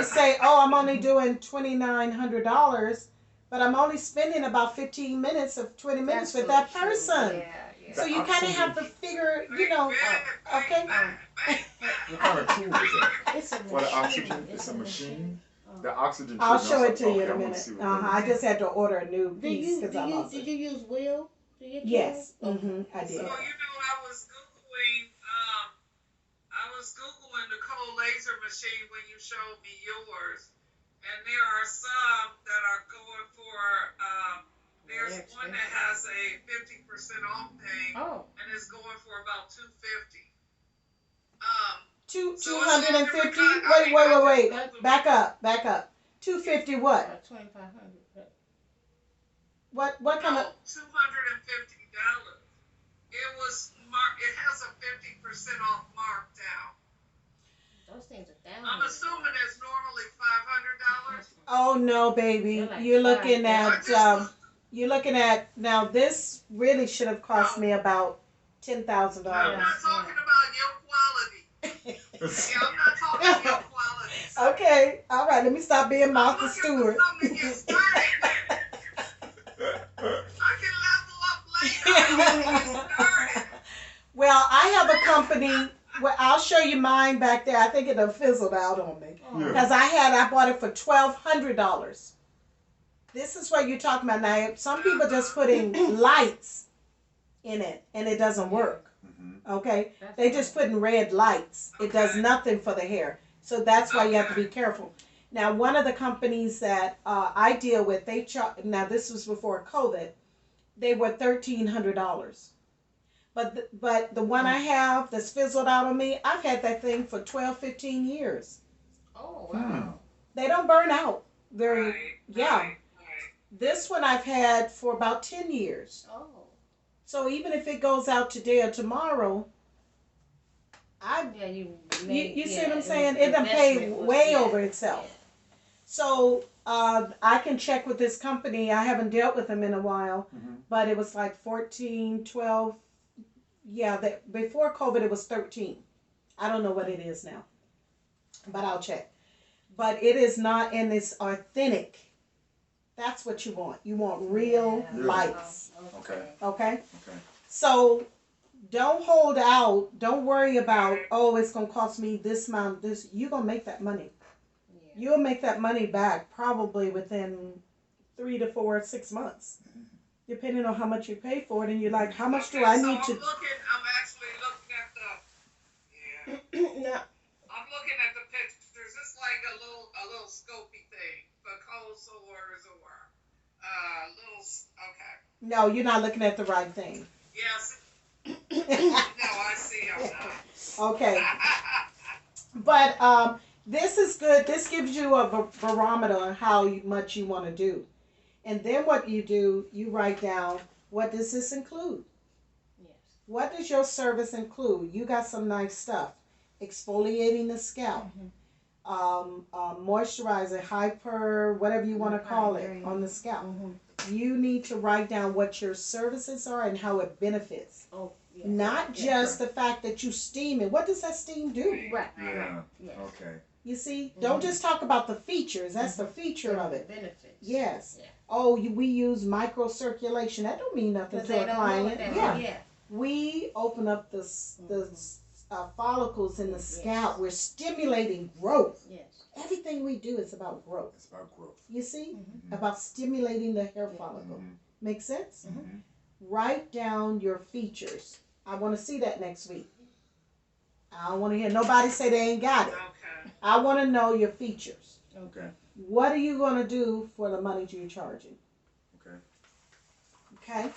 say, oh, I'm only doing $2,900, but I'm only spending about 15 minutes of 20 minutes with that person. Yeah. So you kind of have to figure, okay. What kind of tool is that? It's a For the machine. oxygen? It's a machine? The oxygen I'll treatment, show I'm it to sorry. you in Okay, a I wanna minute. see what that I is. just had to order a new Did piece you because I lost did it. you use Will to get Yes, yours? I So, did. I was Googling, the cold laser machine when you showed me yours. And there are some that are going for, there's They're one that has a 50% off thing, Oh. and it's going for about $250. So it's 250. all different Wait. Back up. 250 what? 2,500. What kind of? $250. It was it has a 50% off markdown. Those things are down. I'm assuming it's normally $500. Oh no, baby. They're like You're looking $5. at now. This really should have cost me about $10,000. I'm not talking about your quality. Yeah, I'm not talking about your quality. Okay, all right. Let me stop being Martha I'm looking Stewart. for something to get started with. I can level up later. Get started. Well, I have a company. Well, I'll show you mine back there. I think it done fizzled out on me Yeah. because I bought it for $1,200. This is what you're talking about now. Some people just putting lights in it and it doesn't work. Mhm. Okay, they just putting red lights. It does nothing for the hair. So that's why you have to be careful. Now, one of the companies that I deal with, now this was before COVID, they were $1,300. But the one I have that's fizzled out on me, I've had that thing for 12, 15 years. Oh, wow. They don't burn out very. Right, Yeah. right. This one I've had for about 10 years. Oh. So even if it goes out today or tomorrow, Yeah, you see what I'm saying? It done paid way over itself. So I can check with this company. I haven't dealt with them in a while, but it was like 14, 12. Yeah, before COVID it was 13. I don't know what it is now, but I'll check. But it is not, and it's authentic. That's what you want. You want real Yeah. lights. Okay. Okay? Okay. So don't hold out. Don't worry about, oh, it's going to cost me this amount. You're going to make that money. Yeah. You'll make that money back probably within 3 to 4, 6 months, depending on how much you pay for it. And you're like, how much do I need to? I'm actually looking at No. I'm looking at the pictures. It's like a little scopy thing for cold sores or okay. No, you're not looking at the right thing. Yes. No, I see. I'm not. Okay. But this is good. This gives you a barometer on how much you want to do. And then what you do, you write down, what does this include? Yes. What does your service include? You got some nice stuff. Exfoliating the scalp. Moisturizer, hyper, whatever you want to call it, on the scalp. You need to write down what your services are and how it benefits. Oh, yeah. Not just the fact that you steam it. What does that steam do? Right. Yeah. Yes. Okay. You see, don't just talk about the features. That's the feature of it. Benefits. Yes. Yeah. Oh, we use microcirculation. That don't mean nothing Because to they a don't know client. what that Yeah. is. Yeah. We open up the follicles in the Yes. scalp. We're stimulating growth. Yes. Everything we do is about growth. It's about growth. You see? Mhm. About stimulating the hair Yeah. follicle. Mhm. Make sense? Mhm. Write down your features. I want to see that next week. I don't want to hear nobody say they ain't got it. Okay. I want to know your features. Okay. What are you going to do for the money you're charging? Okay. Okay?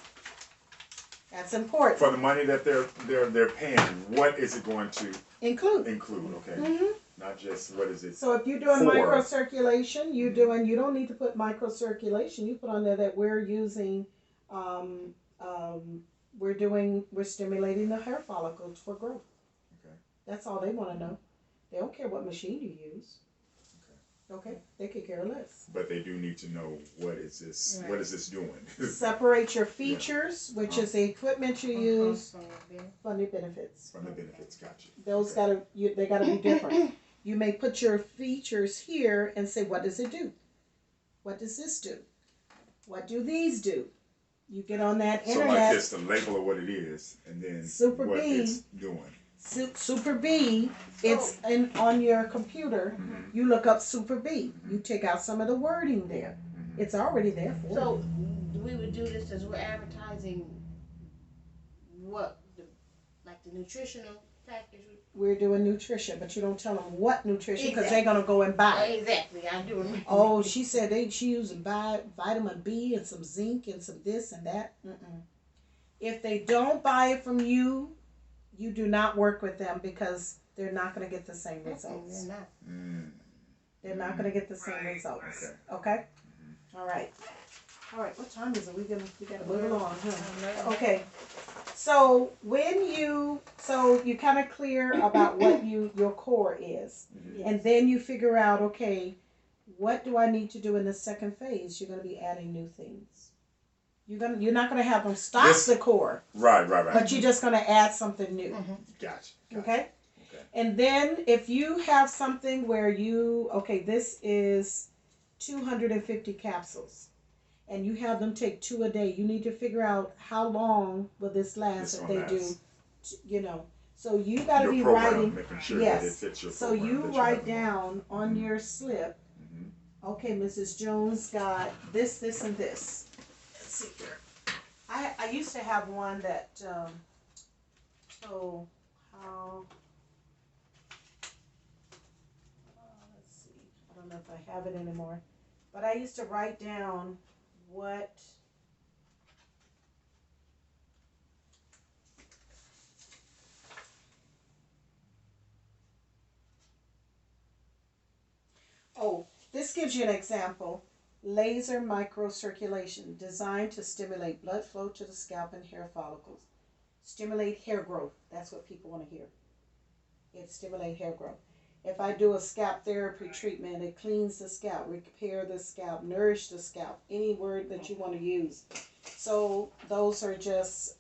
That's important. For the money that they're paying, what is it going to Include. include? Okay. Hmm. Not just what is it? So if you're doing For. microcirculation, you don't need to put microcirculation. You put on there that we're using, um, we're stimulating the hair follicles for growth. Okay. That's all they want to know. They don't care what machine you use. Okay, they could care less. But they do need to know what is this? Right. What is this doing? Separate your features, which is the equipment you use, funded benefits. From the benefits, gotcha. Those Okay. they gotta be different. You may put your features here and say, what does it do? What does this do? What do these do? You get on that So like internet. this, the label of what it is, and then Super what B. it's doing. Super B, it's on your computer. Mhm. You look up Super B. You take out some of the wording there. Mhm. It's already there for you. So we would do this as we're advertising like the nutritional package. We're doing nutrition, but you don't tell them what nutrition because they're gonna go and buy it. Exactly, I do remember. Oh, she said she using vitamin B and some zinc and some this and that. Mm-mm. If they don't buy it from you, you do not work with them because they're not going to get the same results. They're not. Mm. They're not going to get the same Right, results. right. Okay? All right. All right. What time is it? We got to move along, huh? Okay. So you kind of clear about what your core is, Mhm. and then you figure out, okay, what do I need to do in the second phase? You're going to be adding new things. You're not going to have them stop the core, Right. but you're just going to add something new. Gotcha. Okay? Okay. And then if you have something where this is 250 capsules, and you have them take 2 a day, you need to figure out how long will this last if they do, So you got to Your be program, writing. making sure Yes. that it fits your So program. you that write have. down on your slip, Mhm. okay, Mrs. Jones got this, and this. Let's see here. I used to have one that so how let's see. I don't know if I have it anymore. But I used to write down what this gives you an example. Laser microcirculation designed to stimulate blood flow to the scalp and hair follicles. Stimulate hair growth. That's what people want to hear. It stimulates hair growth. If I do a scalp therapy treatment, it cleans the scalp, repair the scalp, nourish the scalp, any word that you want to use. So those are just,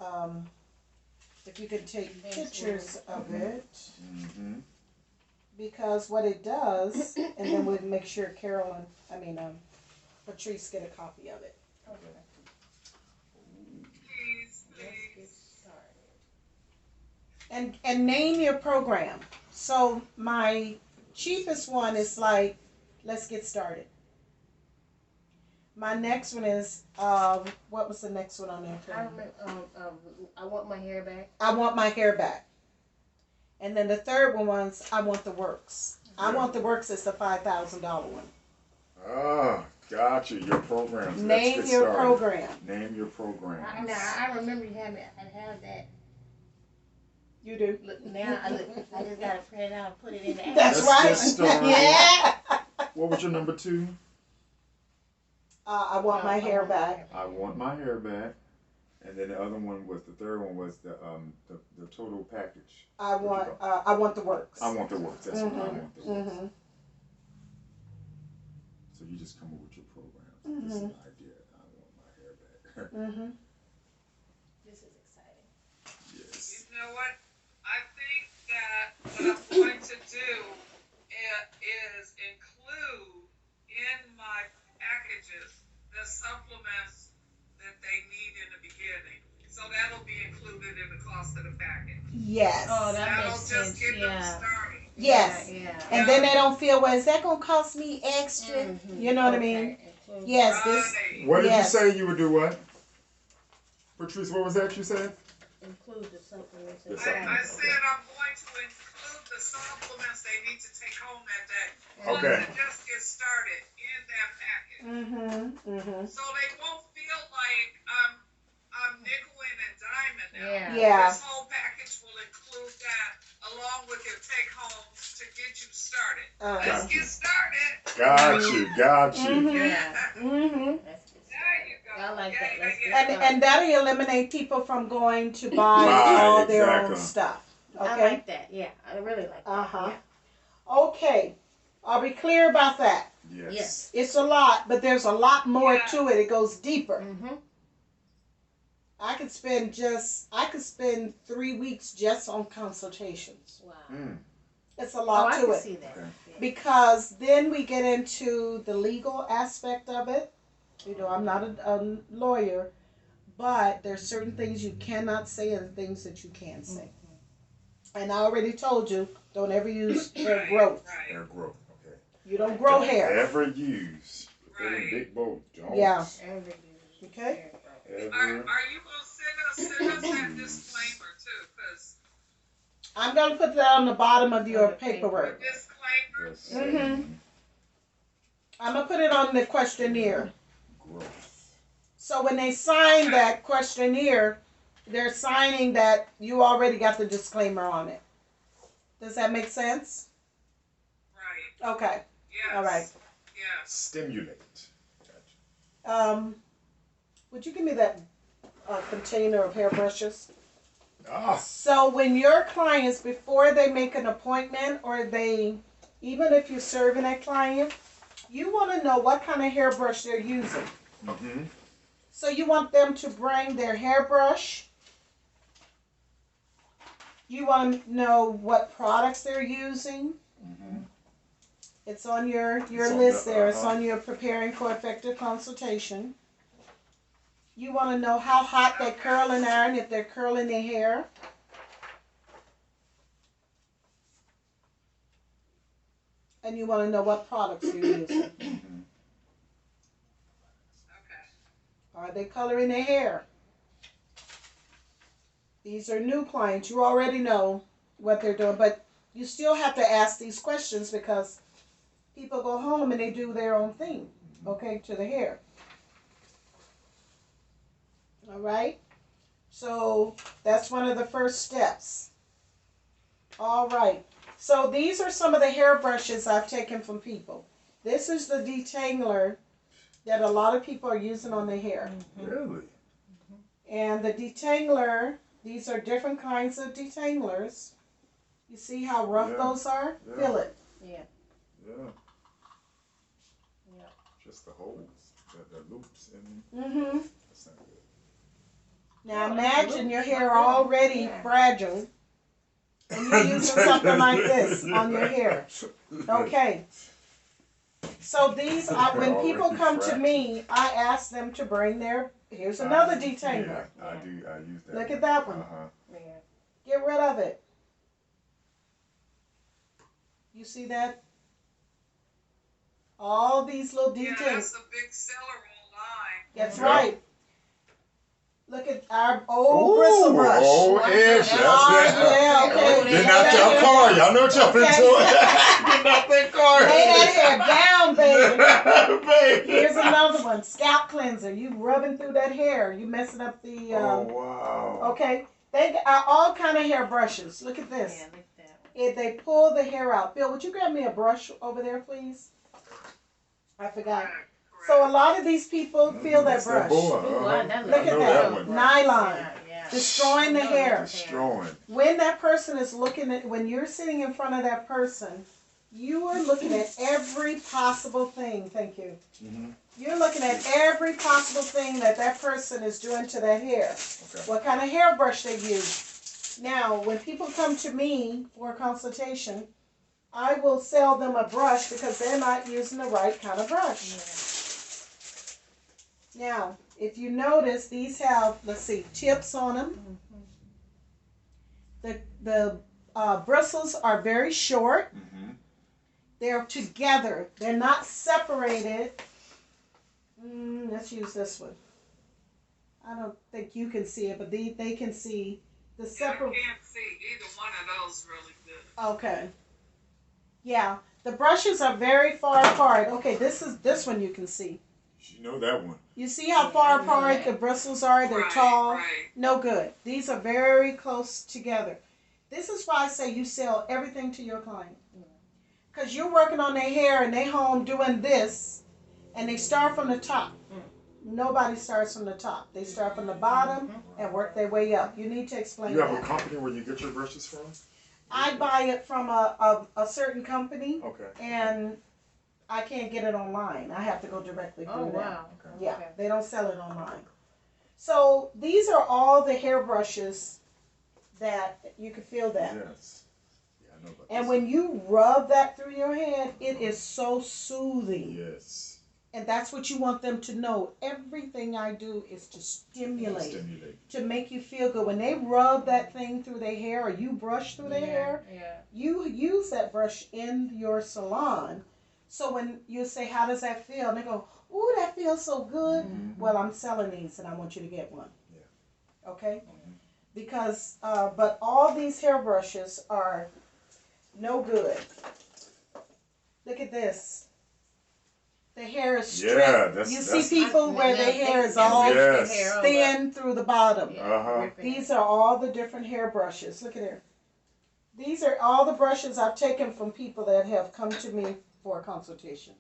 if you can take pictures of it, Mhm. because what it does, and then we'll make sure Patrice get a copy of it. Please. Let's get started. And name your program. So my cheapest one is like, let's get started. My next one is, what was the next one on there? I remember. I want my hair back. I want my hair back. And then the third one was, I want the works. I want the works is the $5,000 one. Ah, gotcha. Your programs. Name Let's get your started. program. Name your program. I remember you had me. I have that. You do. Look now. I just gotta print it out and put it in the app. That's Let's right. get started. Yeah. What was your number 2? I want my hair back. I want my hair back. And then the other one was, the third one was the total package. I want the works. I want the works. That's what I want the works. Mm-hmm. So you just come up with your program. This is an idea. I want my hair back. Mm-hmm. This is exciting. Yes. You know what? I think that what I'm going to do is include in my packages the supplements that they need in the beginning. So that'll be included in the cost of the package. Yes. Oh, that That'll makes just sense, get them yeah. started. Yes. Yeah. And then they don't feel, well, is that gonna cost me extra? Mhm. You know what I Okay, mean? include Yes, this Right. What did Yes. you say you would do? What? Patrice, what was that you said? include the supplements The and supplements. I said I'm going to include the supplements they need to take home that day. Okay. To just get started in that package. So they won't feel like I'm nickel-ing and diming them. Yeah. Yeah. This whole package will include that along with your take-homes to get you started. Let's Got you. get started. Got you. Yeah. Mm-hmm. Let's get There you started. go. I like that. Yeah, Let's yeah, get yeah. And that'll eliminate people from going to buy Right, all their own exactly. stuff. I Okay? like that. Yeah, I really like that. Uh-huh. Okay. Are we clear about that? Yes. Yes. It's a lot, but there's a lot more Yeah. to it. It goes deeper. Mhm. I could spend 3 weeks just on consultations. Wow. Mm. It's a Oh, lot I to can it. see that. Okay. Yeah. Because then we get into the legal aspect of it. You know, I'm not a lawyer, but there's certain things you cannot say and things that you can say. And I already told you, don't ever use hair growth. Right. Hair growth. Okay. You don't grow Don't hair. ever use. Put in Right. big boat. Don't. Yeah. Every Okay. Ever. Are you gonna send us that disclaimer too? Cause I'm going to put that on the bottom of your On the paper. paperwork. disclaimer. Yes. Mhm. I'm going to put it on the questionnaire. Growth. So when they sign that questionnaire, they're signing that you already got the disclaimer on it. Does that make sense? Right. Okay. Yes. All right. Yes. Stimulate. Gotcha. Would you give me that container of hairbrushes? Ah. So when your clients, before they make an appointment or even if you're serving a client, you want to know what kind of hairbrush they're using. Mm-hmm. So you want them to bring their hairbrush. You want to know what products they're using. Mm-hmm. It's on your It's on list the- there. It's uh-huh. on your preparing for effective consultation. You want to know how hot they curl and iron if they're curling their hair. And you want to know what products you're using. Mm-hmm. Okay. Are they coloring their hair? These are new clients. You already know what they're doing, but you still have to ask these questions because people go home and they do their own thing, okay, to the hair. All right? So that's one of the first steps. All right. So these are some of the hairbrushes I've taken from people. This is the detangler that a lot of people are using on their hair. Really? And the detangler, these are different kinds of detanglers. You see how rough Yeah. those are? Yeah. Feel it. Yeah. Yeah. Yeah. Just the holes, the loops, and Mm-hmm. that's not good. Now Oh, imagine your absolutely. hair already Yeah. fragile and you're using something like this on your hair. Okay. So these are, when people come to me, I ask them to bring their, here's another detangler. Yeah, I use that. Look at that one. Uh-huh. Yeah. Get rid of it. You see that? All these little Yeah, details. that's a big seller online. That's Yeah. right. Look at our old bristle brush. Oh, edge. Oh, yeah, okay. Getting out your car. Y'all know what y'all finna Okay. do. Getting out that car. Lay that hair down, baby. Baby. Here's another one. Scalp cleanser. You rubbing through that hair. You messing up the. Oh, wow. Okay. They are all kind of hair brushes. Look at Yeah, this. look at that. If they pull the hair out. Bill, would you grab me a brush over there, please? I forgot. Correct. So a lot of these people feel that That's that brush. boy. Ooh, Uh-huh. that Look I at know that. one. Nylon. Yeah, yeah. Destroying the hair. Destroying. When that person is looking at, when you're sitting in front of that person, you are looking at every possible thing. Thank you. Mm-hmm. You're looking at every possible thing that that person is doing to that hair. Okay. What kind of hairbrush they use. Now, when people come to me for a consultation, I will sell them a brush because they're not using the right kind of brush. Now, if you notice, these have, let's see, tips on them. The bristles are very short. Mm-hmm. They're together. They're not separated. Let's use this one. I don't think you can see it, but they can see the Yeah, I separate. can't see either one of those really good. Okay. Yeah, the brushes are very far apart. Okay, this one you can see. You know that one. You see how Yeah, far I know apart that. the bristles are? They're Right, tall. right. No good. These are very close together. This is why I say you sell everything to your client. Because you're working on their hair and they home doing this, and they start from the top. Nobody starts from the top. They start from the bottom and work their way up. You need to explain You have a that. company where you get your brushes from? I buy it from a certain company, Okay. and I can't get it online. I have to go directly through Oh, them. wow. Yeah, Okay. they don't sell it online. So these are all the hair brushes that you can feel that. Yes. Yeah, I know about And this. when you rub that through your head, it is so soothing. Yes. And that's what you want them to know. Everything I do is to stimulate, to make you feel good. When they rub that thing through their hair or you brush through their hair, Yeah. you use that brush in your salon. So when you say, how does that feel? And they go, ooh, that feels so good. Mm-hmm. Well, I'm selling these and I want you to get one. Yeah. Okay? Because, but all these hair brushes are no good. Look at this. The hair is straight. Yeah, you that's- see people where their hair is all Yes. thin through the bottom. Uh-huh. These are all the different hair brushes. Look at here. These are all the brushes I've taken from people that have come to me for a consultation.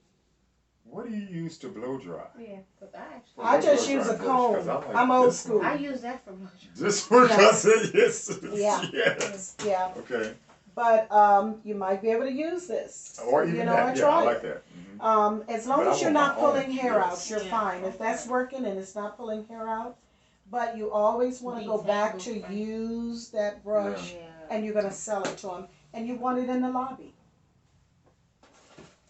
What do you use to blow dry? Yeah, because I actually. I just blow use dry a brush, comb. 'cause like I'm old this school. I use that for much. This one, Yeah. yes. Yes. Yeah. Yes. Yeah, Okay. but you might be able to use this. Or even You know, that. I Yeah, I tried like it. that. As long But I as you're want not my own, pulling hair out, yes. you're Yeah. fine. If that's working and it's not pulling hair out, but you always want to go back to Detangle, right. use that brush, Yeah. and you're gonna sell it to them, and you want it in the lobby.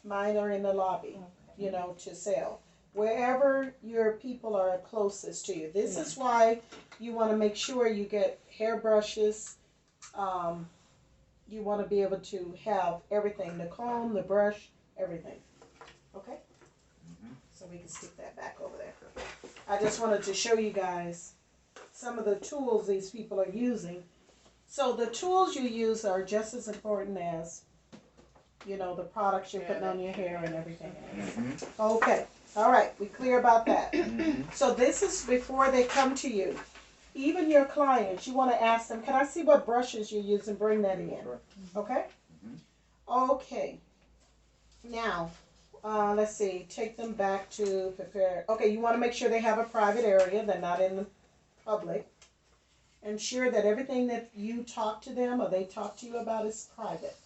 Mine are in the lobby, you know, to sell. Wherever your people are closest to you. This is why you want to make sure you get hair brushes. You want to be able to have everything, the comb, the brush, everything. Okay? So we can stick that back over there. I just wanted to show you guys some of the tools these people are using. So the tools you use are just as important as, you know, the products you're putting on your hair and everything else. Mm-hmm. Okay, all right, we clear about that. Mm-hmm. So this is before they come to you. Even your clients, you want to ask them, can I see what brushes you use and bring that in? Okay? Okay. Now, let's see, take them back to prepare. Okay, you want to make sure they have a private area, they're not in the public. Ensure that everything that you talk to them or they talk to you about is private.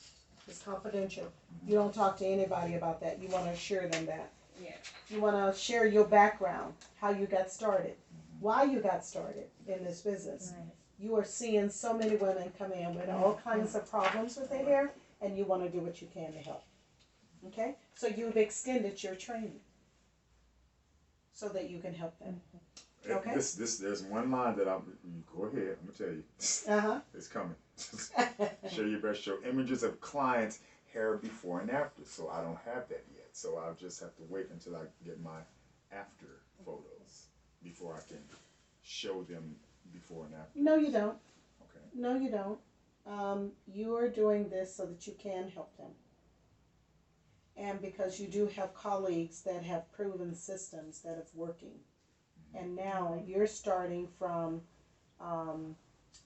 It's confidential. You don't talk to anybody about that. You want to assure them that. Yeah. You want to share your background, how you got started, why you got started in this business. Right. You are seeing so many women come in with all kinds of problems with their hair, and you want to do what you can to help. Okay? So you've extended your training so that you can help them. Okay. There's one line that go ahead. I'm gonna tell you. Uh-huh. It's coming. Show your best. Show images of clients' hair before and after. So I don't have that yet. So I'll just have to wait until I get my after photos before I can show them before and after. No, you don't. Okay. No, you don't. You are doing this so that you can help them. And because you do have colleagues that have proven systems that are working. And now you're starting from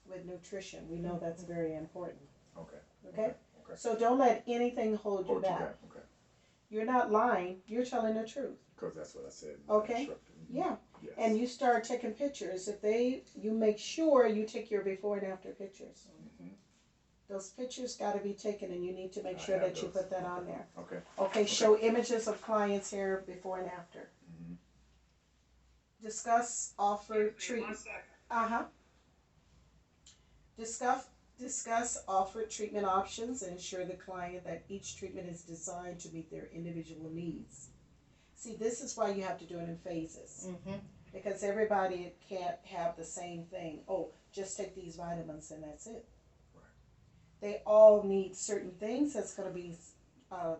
with nutrition. We know that's very important. Okay. Okay? Okay. So don't let anything hold you Hold you back. back. Okay. You're not lying. You're telling the truth. Because that's what I said. in the Okay. instructor. Yeah. Yes. And you start taking pictures. You make sure you take your before and after pictures. Mhm. Those pictures got to be taken, and you need to make I sure have that you those. put that on there. Okay. Okay, show images of clients here before and after. Mhm. Discuss offer Excuse me, one treatment. second. Uh-huh. Discuss offered treatment options and ensure the client that each treatment is designed to meet their individual needs. See, this is why you have to do it in phases. Mm-hmm. Because everybody can't have the same thing. Oh, just take these vitamins and that's it. They all need certain things that's going to be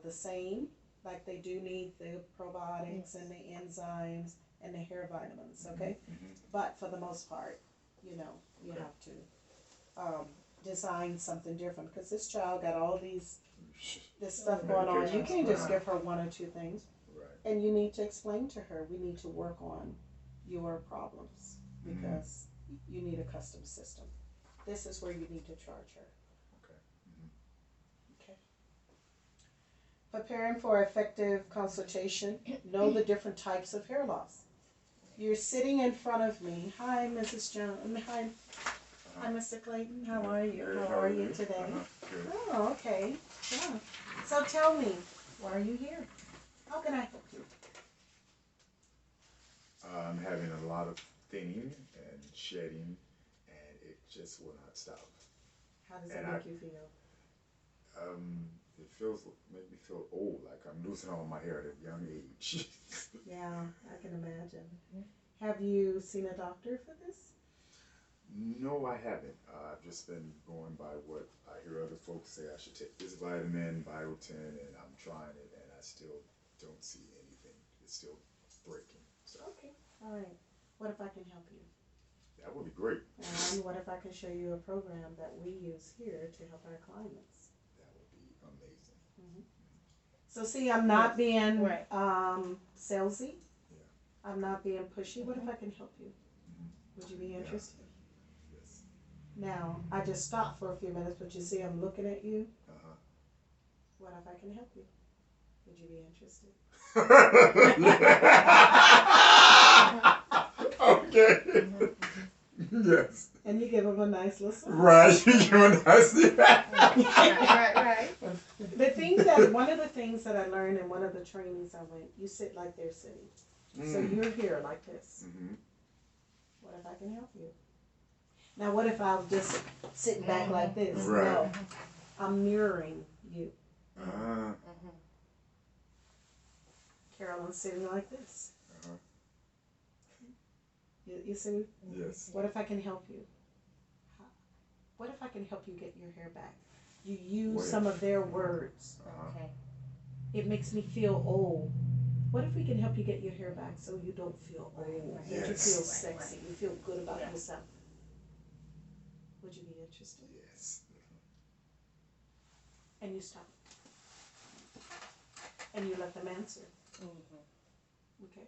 the same. Like they do need the probiotics and the enzymes and the hair vitamins, okay? Mhm. But for the most part, you know, you Okay. have to design something different because this child got all this stuff going on. You can't just give her one or two things. Right. And you need to explain to her, we need to work on your problems because you need a custom system. This is where you need to charge her. Okay. Okay. Preparing for effective consultation, know the different types of hair loss. You're sitting in front of me. Hi, Mrs. Jones. Hi, Mr. Clayton. How are you? Good. How are you today? Good. Oh, okay. Yeah. So tell me, why are you here? How can I help you? I'm having a lot of thinning and shedding, and it just will not stop. How does And that make you feel? It make me feel old, like I'm losing all my hair at a young age. Yeah, I can imagine. Have you seen a doctor for this? No, I haven't. I've just been going by what I hear other folks say. I should take this vitamin, biotin, and I'm trying it, and I still don't see anything. It's still breaking. So Okay. All right. What if I can help you? that would be great. And what if I can show you a program that we use here to help our clients? That would be amazing. So see, I'm not being Right. salesy. Yeah. I'm not being pushy. What if I can help you? Would you be Yeah. interested? Yes. Now, I just stopped for a few minutes, but you see I'm looking at you. Uh-huh. What if I can help you? Would you be interested? Okay. Yes. And you give them a nice little smile. Right. You're nice. Right. The thing that, one of the things that I learned in one of the trainings I went, you sit like they're sitting. So you're here like this. Mm-hmm. What if I can help you? Now, what if I'm just sitting back like this? Right. No, I'm mirroring you. Uh-huh. Carolyn's sitting like this. Uh-huh. You see? Yes. What if I can help you? What if I can help you get your hair back? You use What some if? of their words. Uh-huh. Okay. It makes me feel old. What if we can help you get your hair back so you don't feel old? Right. You Yes. feel Right, sexy. right. You feel good about Yeah. yourself. Would you be interested? Yes. And you stop. And you let them answer. Okay.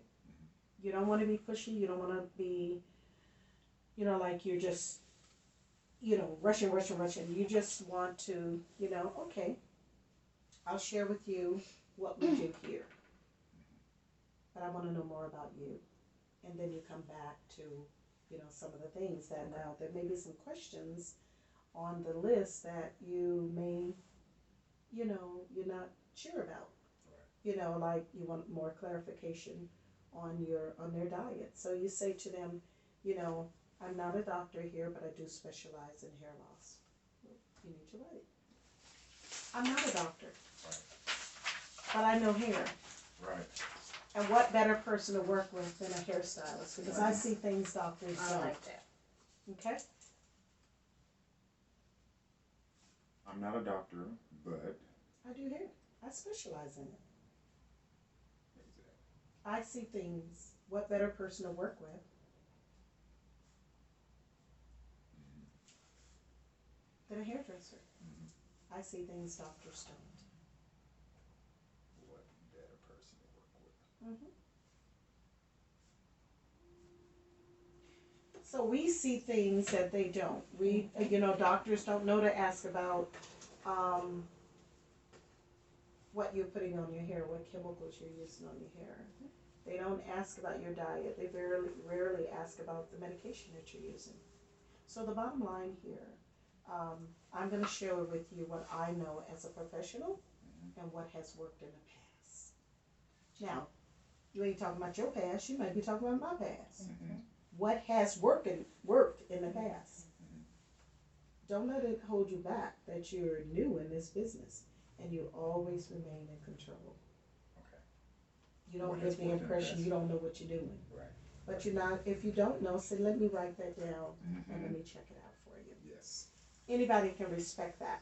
You don't want to be pushy. You don't want to be, like you're just, rushing. You just want to, okay, I'll share with you what we do here. But I want to know more about you. And then you come back to, some of the things that now there may be some questions on the list that you may, you're not sure about. Like you want more clarification on their diet. So you say to them, I'm not a doctor here, but I do specialize in hair loss. You need to write. I'm not a doctor, but I know hair. Right. And what better person to work with than a hairstylist? Because I see things doctors I don't. like that. Okay? I'm not a doctor, but I do hair. I specialize in it. exactly. I see things. What better person to work with than a hairdresser? I see things doctors don't. What better person to work with? So we see things that they don't. We, doctors don't know to ask about what you're putting on your hair, what chemicals you're using on your hair. They don't ask about your diet. They rarely ask about the medication that you're using. So the bottom line here, I'm going to share with you what I know as a professional and what has worked in the past. Now, you ain't talking about your past. You might be talking about my past. What has worked in the past? Don't let it hold you back that you're new in this business and you always remain in control. Okay. You don't What has give the worked in the impression past? you don't know what you're doing. Right. But you're not, if you don't know, say, let me write that down and let Mm-hmm. me check it out for you. Yes. Anybody can respect that.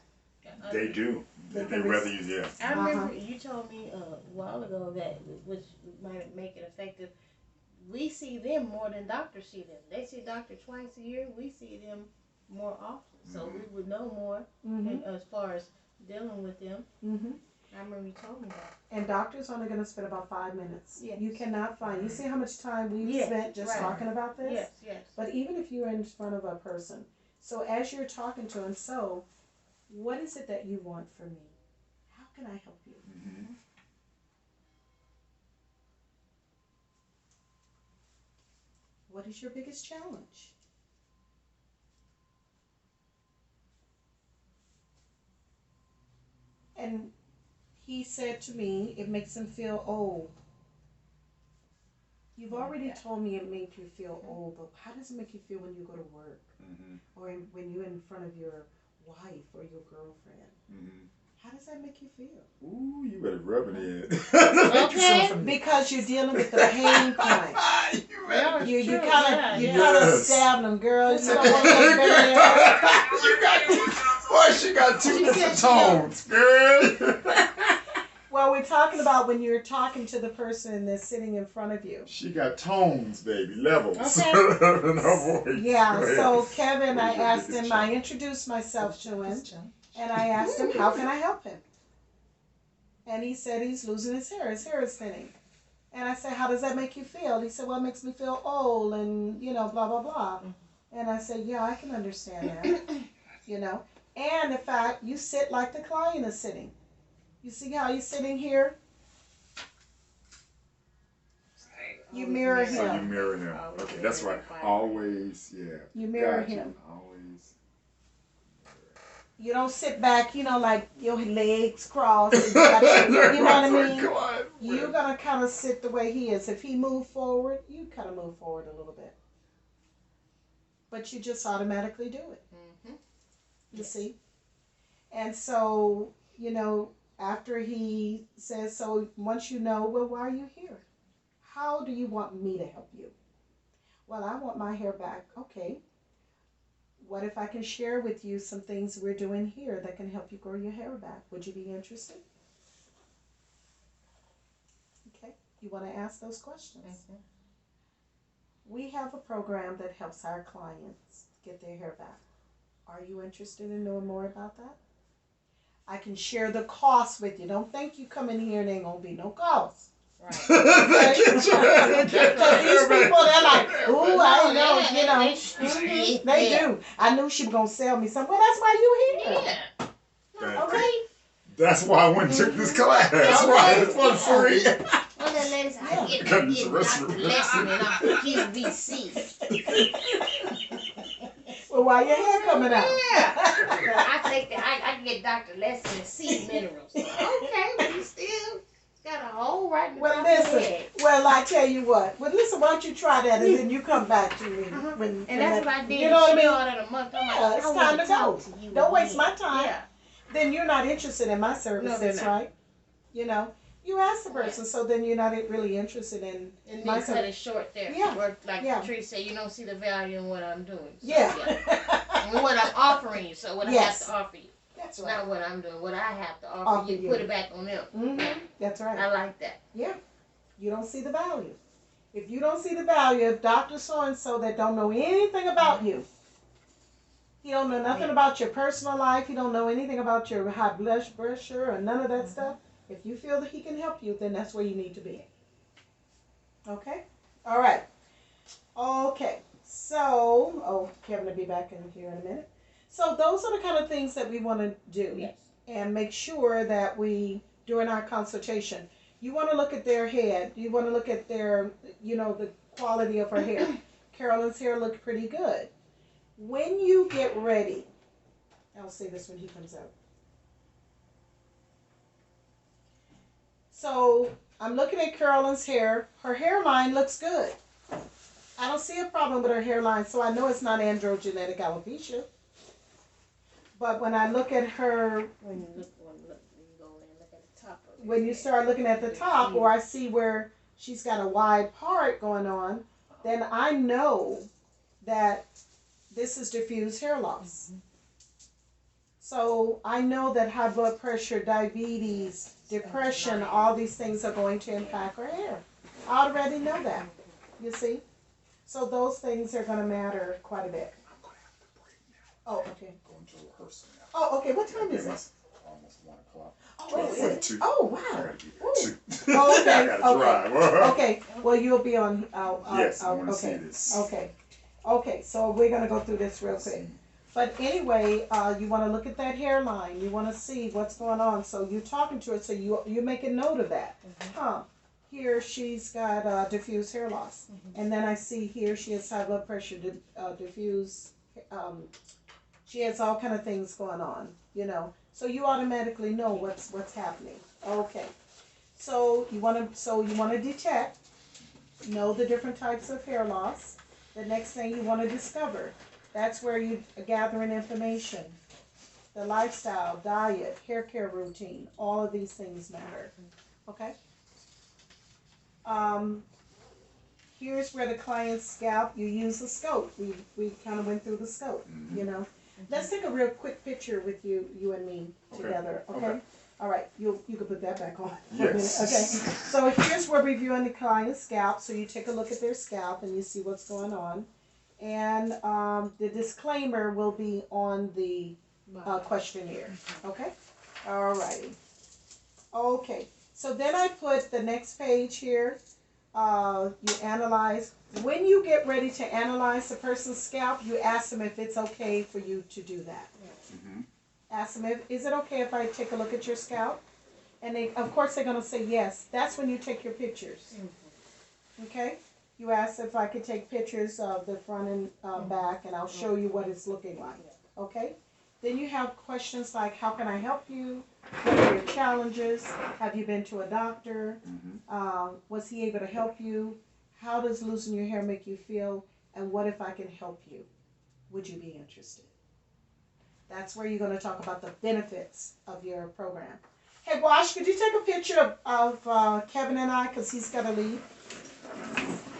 They do. They They can rather use, yeah. I remember you told me a while ago that, which might make it effective. We see them more than doctors see them. They see doctor twice a year. We see them more often, so we would know more as far as dealing with them. I remember you told me that. And doctors only going to spend about 5 minutes. Yes. You cannot find. You see how much time we've spent just talking about this. Yes, yes. But even if you're in front of a person, so as you're talking to them, so what is it that you want from me? How can I help you? What is your biggest challenge? And he said to me, it makes him feel old. You've already told me it made you feel old, but how does it make you feel when you go to work? Or when you're in front of your wife or your girlfriend? How does that make you feel? Ooh, you better rub it in. Okay. Because you're dealing with the pain point. You kind of stab them, girl. You don't want to get Boy, she got two different tones, girl. Well, we're talking about when you're talking to the person that's sitting in front of you. She got tones, baby, levels Okay. in her voice. Yeah, so Kevin, What I is your asked biggest him, I introduced myself to him, and I asked him, how can I help him? And he said he's losing his hair is thinning. And I said, how does that make you feel? He said, well, it makes me feel old and, blah, blah, blah. And I said, yeah, I can understand that, And in fact, you sit like the client is sitting. You see how he's sitting here? You mirror him. So you mirror him. Okay, that's right. Always, yeah. You mirror Got you. him. Always. You don't sit back, like your legs crossed. You know what I mean? You're going to kind of sit the way he is. If he move forward, you kind of move forward a little bit. But you just automatically do it. You see? And so, after he says, so once you know, well, why are you here? How do you want me to help you? Well, I want my hair back. Okay. What if I can share with you some things we're doing here that can help you grow your hair back? Would you be interested? Okay. You want to ask those questions. We have a program that helps our clients get their hair back. Are you interested in knowing more about that? I can share the cost with you. Don't think you come in here and ain't going to be no cost. Right. Because these people, they're like, ooh, I know, They do. I knew she was going to sell me something. Well, that's why you here. Yeah. Okay? That's why I went and took this class. That's why it's for free. Well, then ladies, I get Dr. Lesson and QVC. Well, why your hair coming out? Yeah. I take that. I can get Dr. Lesson and seed minerals. Okay, but you still got a hole right in the Well, top of your listen. head. Well, I tell you what. Well, listen, why don't you try that and then you come back to me. When And that's what I did. You know what I mean? All in a month. I'm Yeah, like, it's I time want to to talk go. to you. Don't waste again. my time. Yeah. Then you're not interested in my services, they're not. right? You ask the person, so then you're not really interested in And my then cut it short there. Yeah. Or like Yeah. Patrice said, you don't see the value in what I'm doing. So, Yeah. And what I'm offering you. So what I have to offer you. That's It's right. not what I'm doing. What I have to offer you. Put it back on them. Mm-hmm. That's right. I like that. Yeah. You don't see the value. If you don't see the value, if Dr. So-and-so that don't know anything about you, he don't know nothing about your personal life, he don't know anything about your high blood pressure or none of that stuff, if you feel that he can help you, then that's where you need to be. Okay? All right. Okay. So, Kevin will be back in here in a minute. So those are the kind of things that we want to do. Yes. And make sure that we, during our consultation, you want to look at their head. You want to look at their, the quality of her hair. Carolyn's hair looked pretty good. When you get ready, I'll say this when he comes out. So I'm looking at Carolyn's hair. Her hairline looks good. I don't see a problem with her hairline, so I know it's not androgenetic alopecia. But when I look at her, When you go and look at the top of it. when you start looking at the top, or I see where she's got a wide part going on, then I know that this is diffuse hair loss. So I know that high blood pressure, diabetes, depression, all these things are going to impact our hair. I already know that, you see? So those things are gonna matter quite a bit. I'm gonna have to break now. Oh, okay. Going to rehearsal now. Oh, okay, what time is it? It's almost 1 o'clock. Oh, is it? 12:42. Oh, I wow. gotta be Ooh. there too. Oh, okay, I gotta drive. Okay, well, you'll be on, Yes, I wanna see okay, this. okay, so we're gonna go through this real quick. But anyway, you wanna look at that hairline, you wanna see what's going on, so you're talking to her, so you make a note of that. Huh, here she's got, diffuse hair loss, and then I see here she has high blood pressure, diffuse, she has all kind of things going on, you know, so you automatically know what's happening. Okay, so you wanna detect, know the different types of hair loss. The next thing you wanna discover, that's where you are gathering information. The lifestyle, diet, hair care routine, all of these things matter, okay? Here's where the client's scalp, you use the scope. We kind of went through the scope, you know. Let's take a real quick picture with you and me together, okay? All right, you can put that back on. Yes. Okay, so here's where we're reviewing the client's scalp. So you take a look at their scalp and you see what's going on. And the disclaimer will be on the questionnaire, okay? All righty. Okay, so then I put the next page here. You analyze. When you get ready to analyze the person's scalp, you ask them if it's okay for you to do that. Mhm. Ask them, is it okay if I take a look at your scalp? And they, of course, they're gonna say yes. That's when you take your pictures. Okay? You ask if I could take pictures of the front and back, and I'll show you what it's looking like. Okay? Then you have questions like, how can I help you? What are your challenges? Have you been to a doctor? Was he able to help you? How does losing your hair make you feel? And what if I can help you? Would you be interested? That's where you're going to talk about the benefits of your program. Hey, Wash, could you take a picture of Kevin and I, because he's got to leave?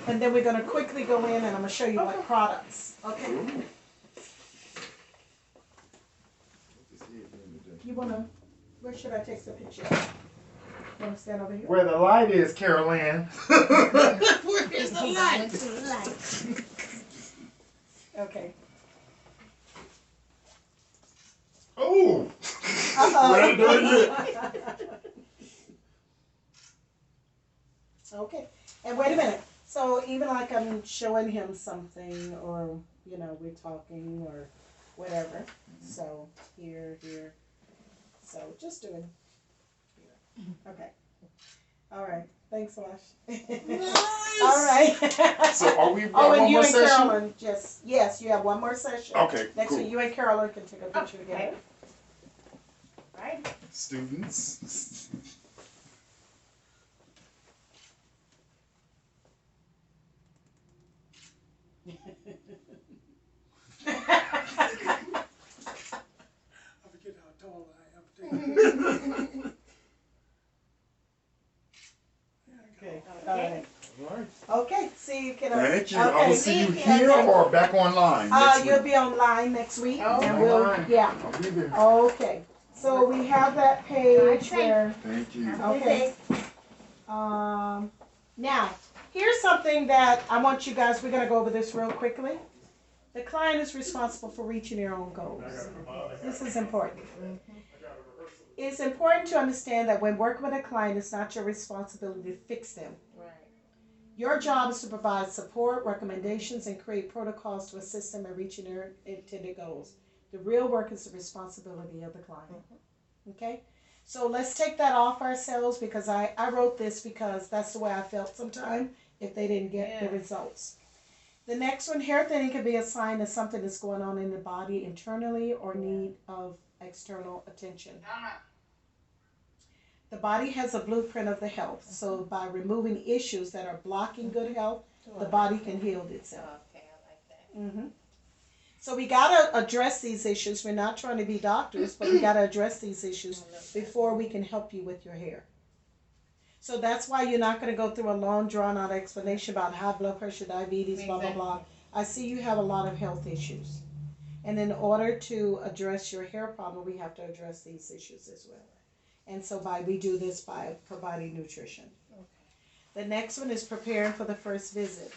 And then we're going to quickly go in and I'm going to show you what products. Okay? You want to, where should I take the picture? You want to stand over here? Where the light is, Carol Ann. Where is the light? Okay. Oh! Okay, and wait a minute. So even like I'm showing him something, or you know, we're talking or whatever. So here. So just doing here. Okay. All right. Thanks, Wash. All right. So are we Oh, and one you more and session? Carolyn just yes, you have one more session. Okay, Next cool. week, you and Carolyn can take a picture together. Right? Students. I forget how tall I am. Okay. All right. Okay. See you, kiddo. Thank you. Okay. I will see you Thank you. here or back online next You'll week. be online next week, Oh, and we'll online. yeah. I'll be there. Okay. So we have that page where Thank you. okay. Now here's something that I want you guys. We're gonna go over this real quickly. The client is responsible for reaching their own goals. This is important. It's important to understand that when working with a client, it's not your responsibility to fix them. Right. Your job is to provide support, recommendations, and create protocols to assist them in reaching their intended goals. The real work is the responsibility of the client. Okay? So let's take that off ourselves, because I wrote this because that's the way I felt sometimes if they didn't get the results. The next one, hair thinning can be a sign that something is going on in the body internally or need of external attention. The body has a blueprint of the health. So by removing issues that are blocking good health, the body can heal itself. Okay, I like that. So we gotta address these issues. We're not trying to be doctors, but we gotta address these issues before we can help you with your hair. So that's why you're not gonna go through a long, drawn-out explanation about high blood pressure, diabetes, blah, blah, blah. I see you have a lot of health issues. And in order to address your hair problem, we have to address these issues as well. And so we do this by providing nutrition. Okay. The next one is preparing for the first visit.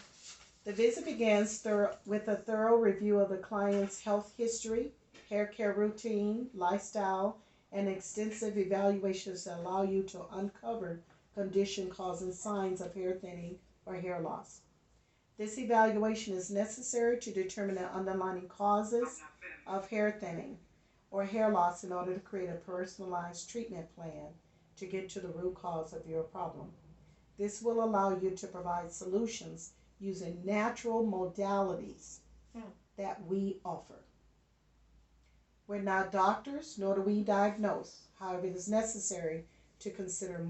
The visit begins with a thorough review of the client's health history, hair care routine, lifestyle, and extensive evaluations that allow you to uncover condition causing signs of hair thinning or hair loss. This evaluation is necessary to determine the underlying causes of hair thinning or hair loss in order to create a personalized treatment plan to get to the root cause of your problem. This will allow you to provide solutions using natural modalities that we offer. We're not doctors, nor do we diagnose. However, it is necessary to consider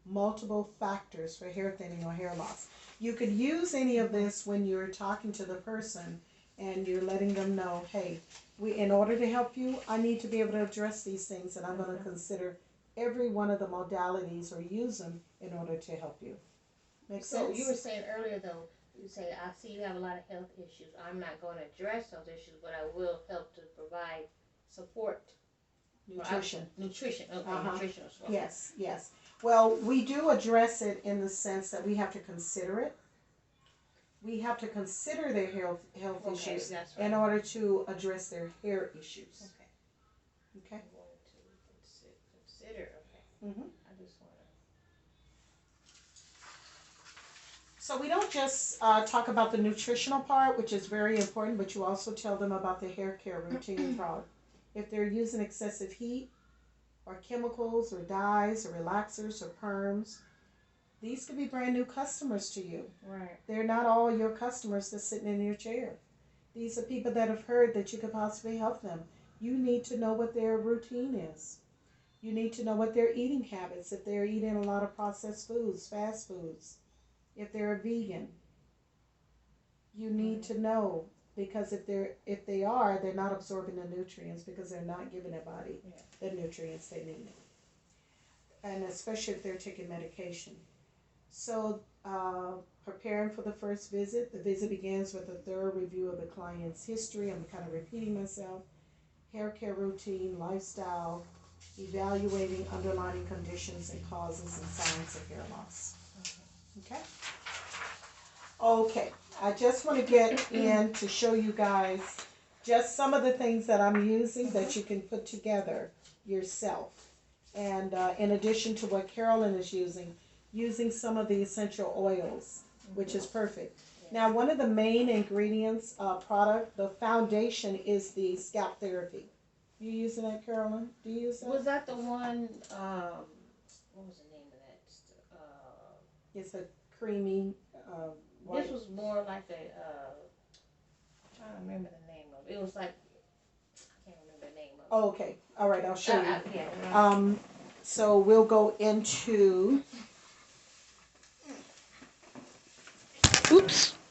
multiple factors for hair thinning or hair loss. You could use any of this when you're talking to the person and you're letting them know, hey, in order to help you, I need to be able to address these things, and I'm going to consider every one of the modalities or use them in order to help you. Make sense? So you were saying earlier though, you say, I see you have a lot of health issues. I'm not going to address those issues, but I will help to provide support. Nutrition. Nutrition, okay, nutrition as well. Yes, yes. Well, we do address it in the sense that we have to consider it. We have to consider their health issues that's right. in order to address their hair issues. Okay. Okay? I'm going to consider, okay. Mm-hmm. I just want to. So we don't just talk about the nutritional part, which is very important, but you also tell them about the hair care routine product. If they're using excessive heat or chemicals or dyes or relaxers or perms, these could be brand new customers to you. Right. They're not all your customers that's sitting in your chair. These are people that have heard that you could possibly help them. You need to know what their routine is. You need to know what their eating habits, if they're eating a lot of processed foods, fast foods, if they're a vegan. You need to know, because if they are, they're not absorbing the nutrients because they're not giving their body the nutrients they need. And especially if they're taking medication. So preparing for the first visit. The visit begins with a thorough review of the client's history. I'm kind of repeating myself. Hair care routine, lifestyle, evaluating underlying conditions and causes and signs of hair loss. Okay? Okay, I just want to get in to show you guys just some of the things that I'm using that you can put together yourself. And in addition to what Carolyn is using some of the essential oils, which is perfect. Now, one of the main ingredients product, the foundation, is the scalp therapy. You using that, Carolyn? Do you use that? Was that the one, what was the name of that? It's a creamy white. This was more like a, I'm trying to remember the name of it. It was like, I can't remember the name of it. Oh, okay. All right, I'll show you. Yeah. So we'll go into. Oops.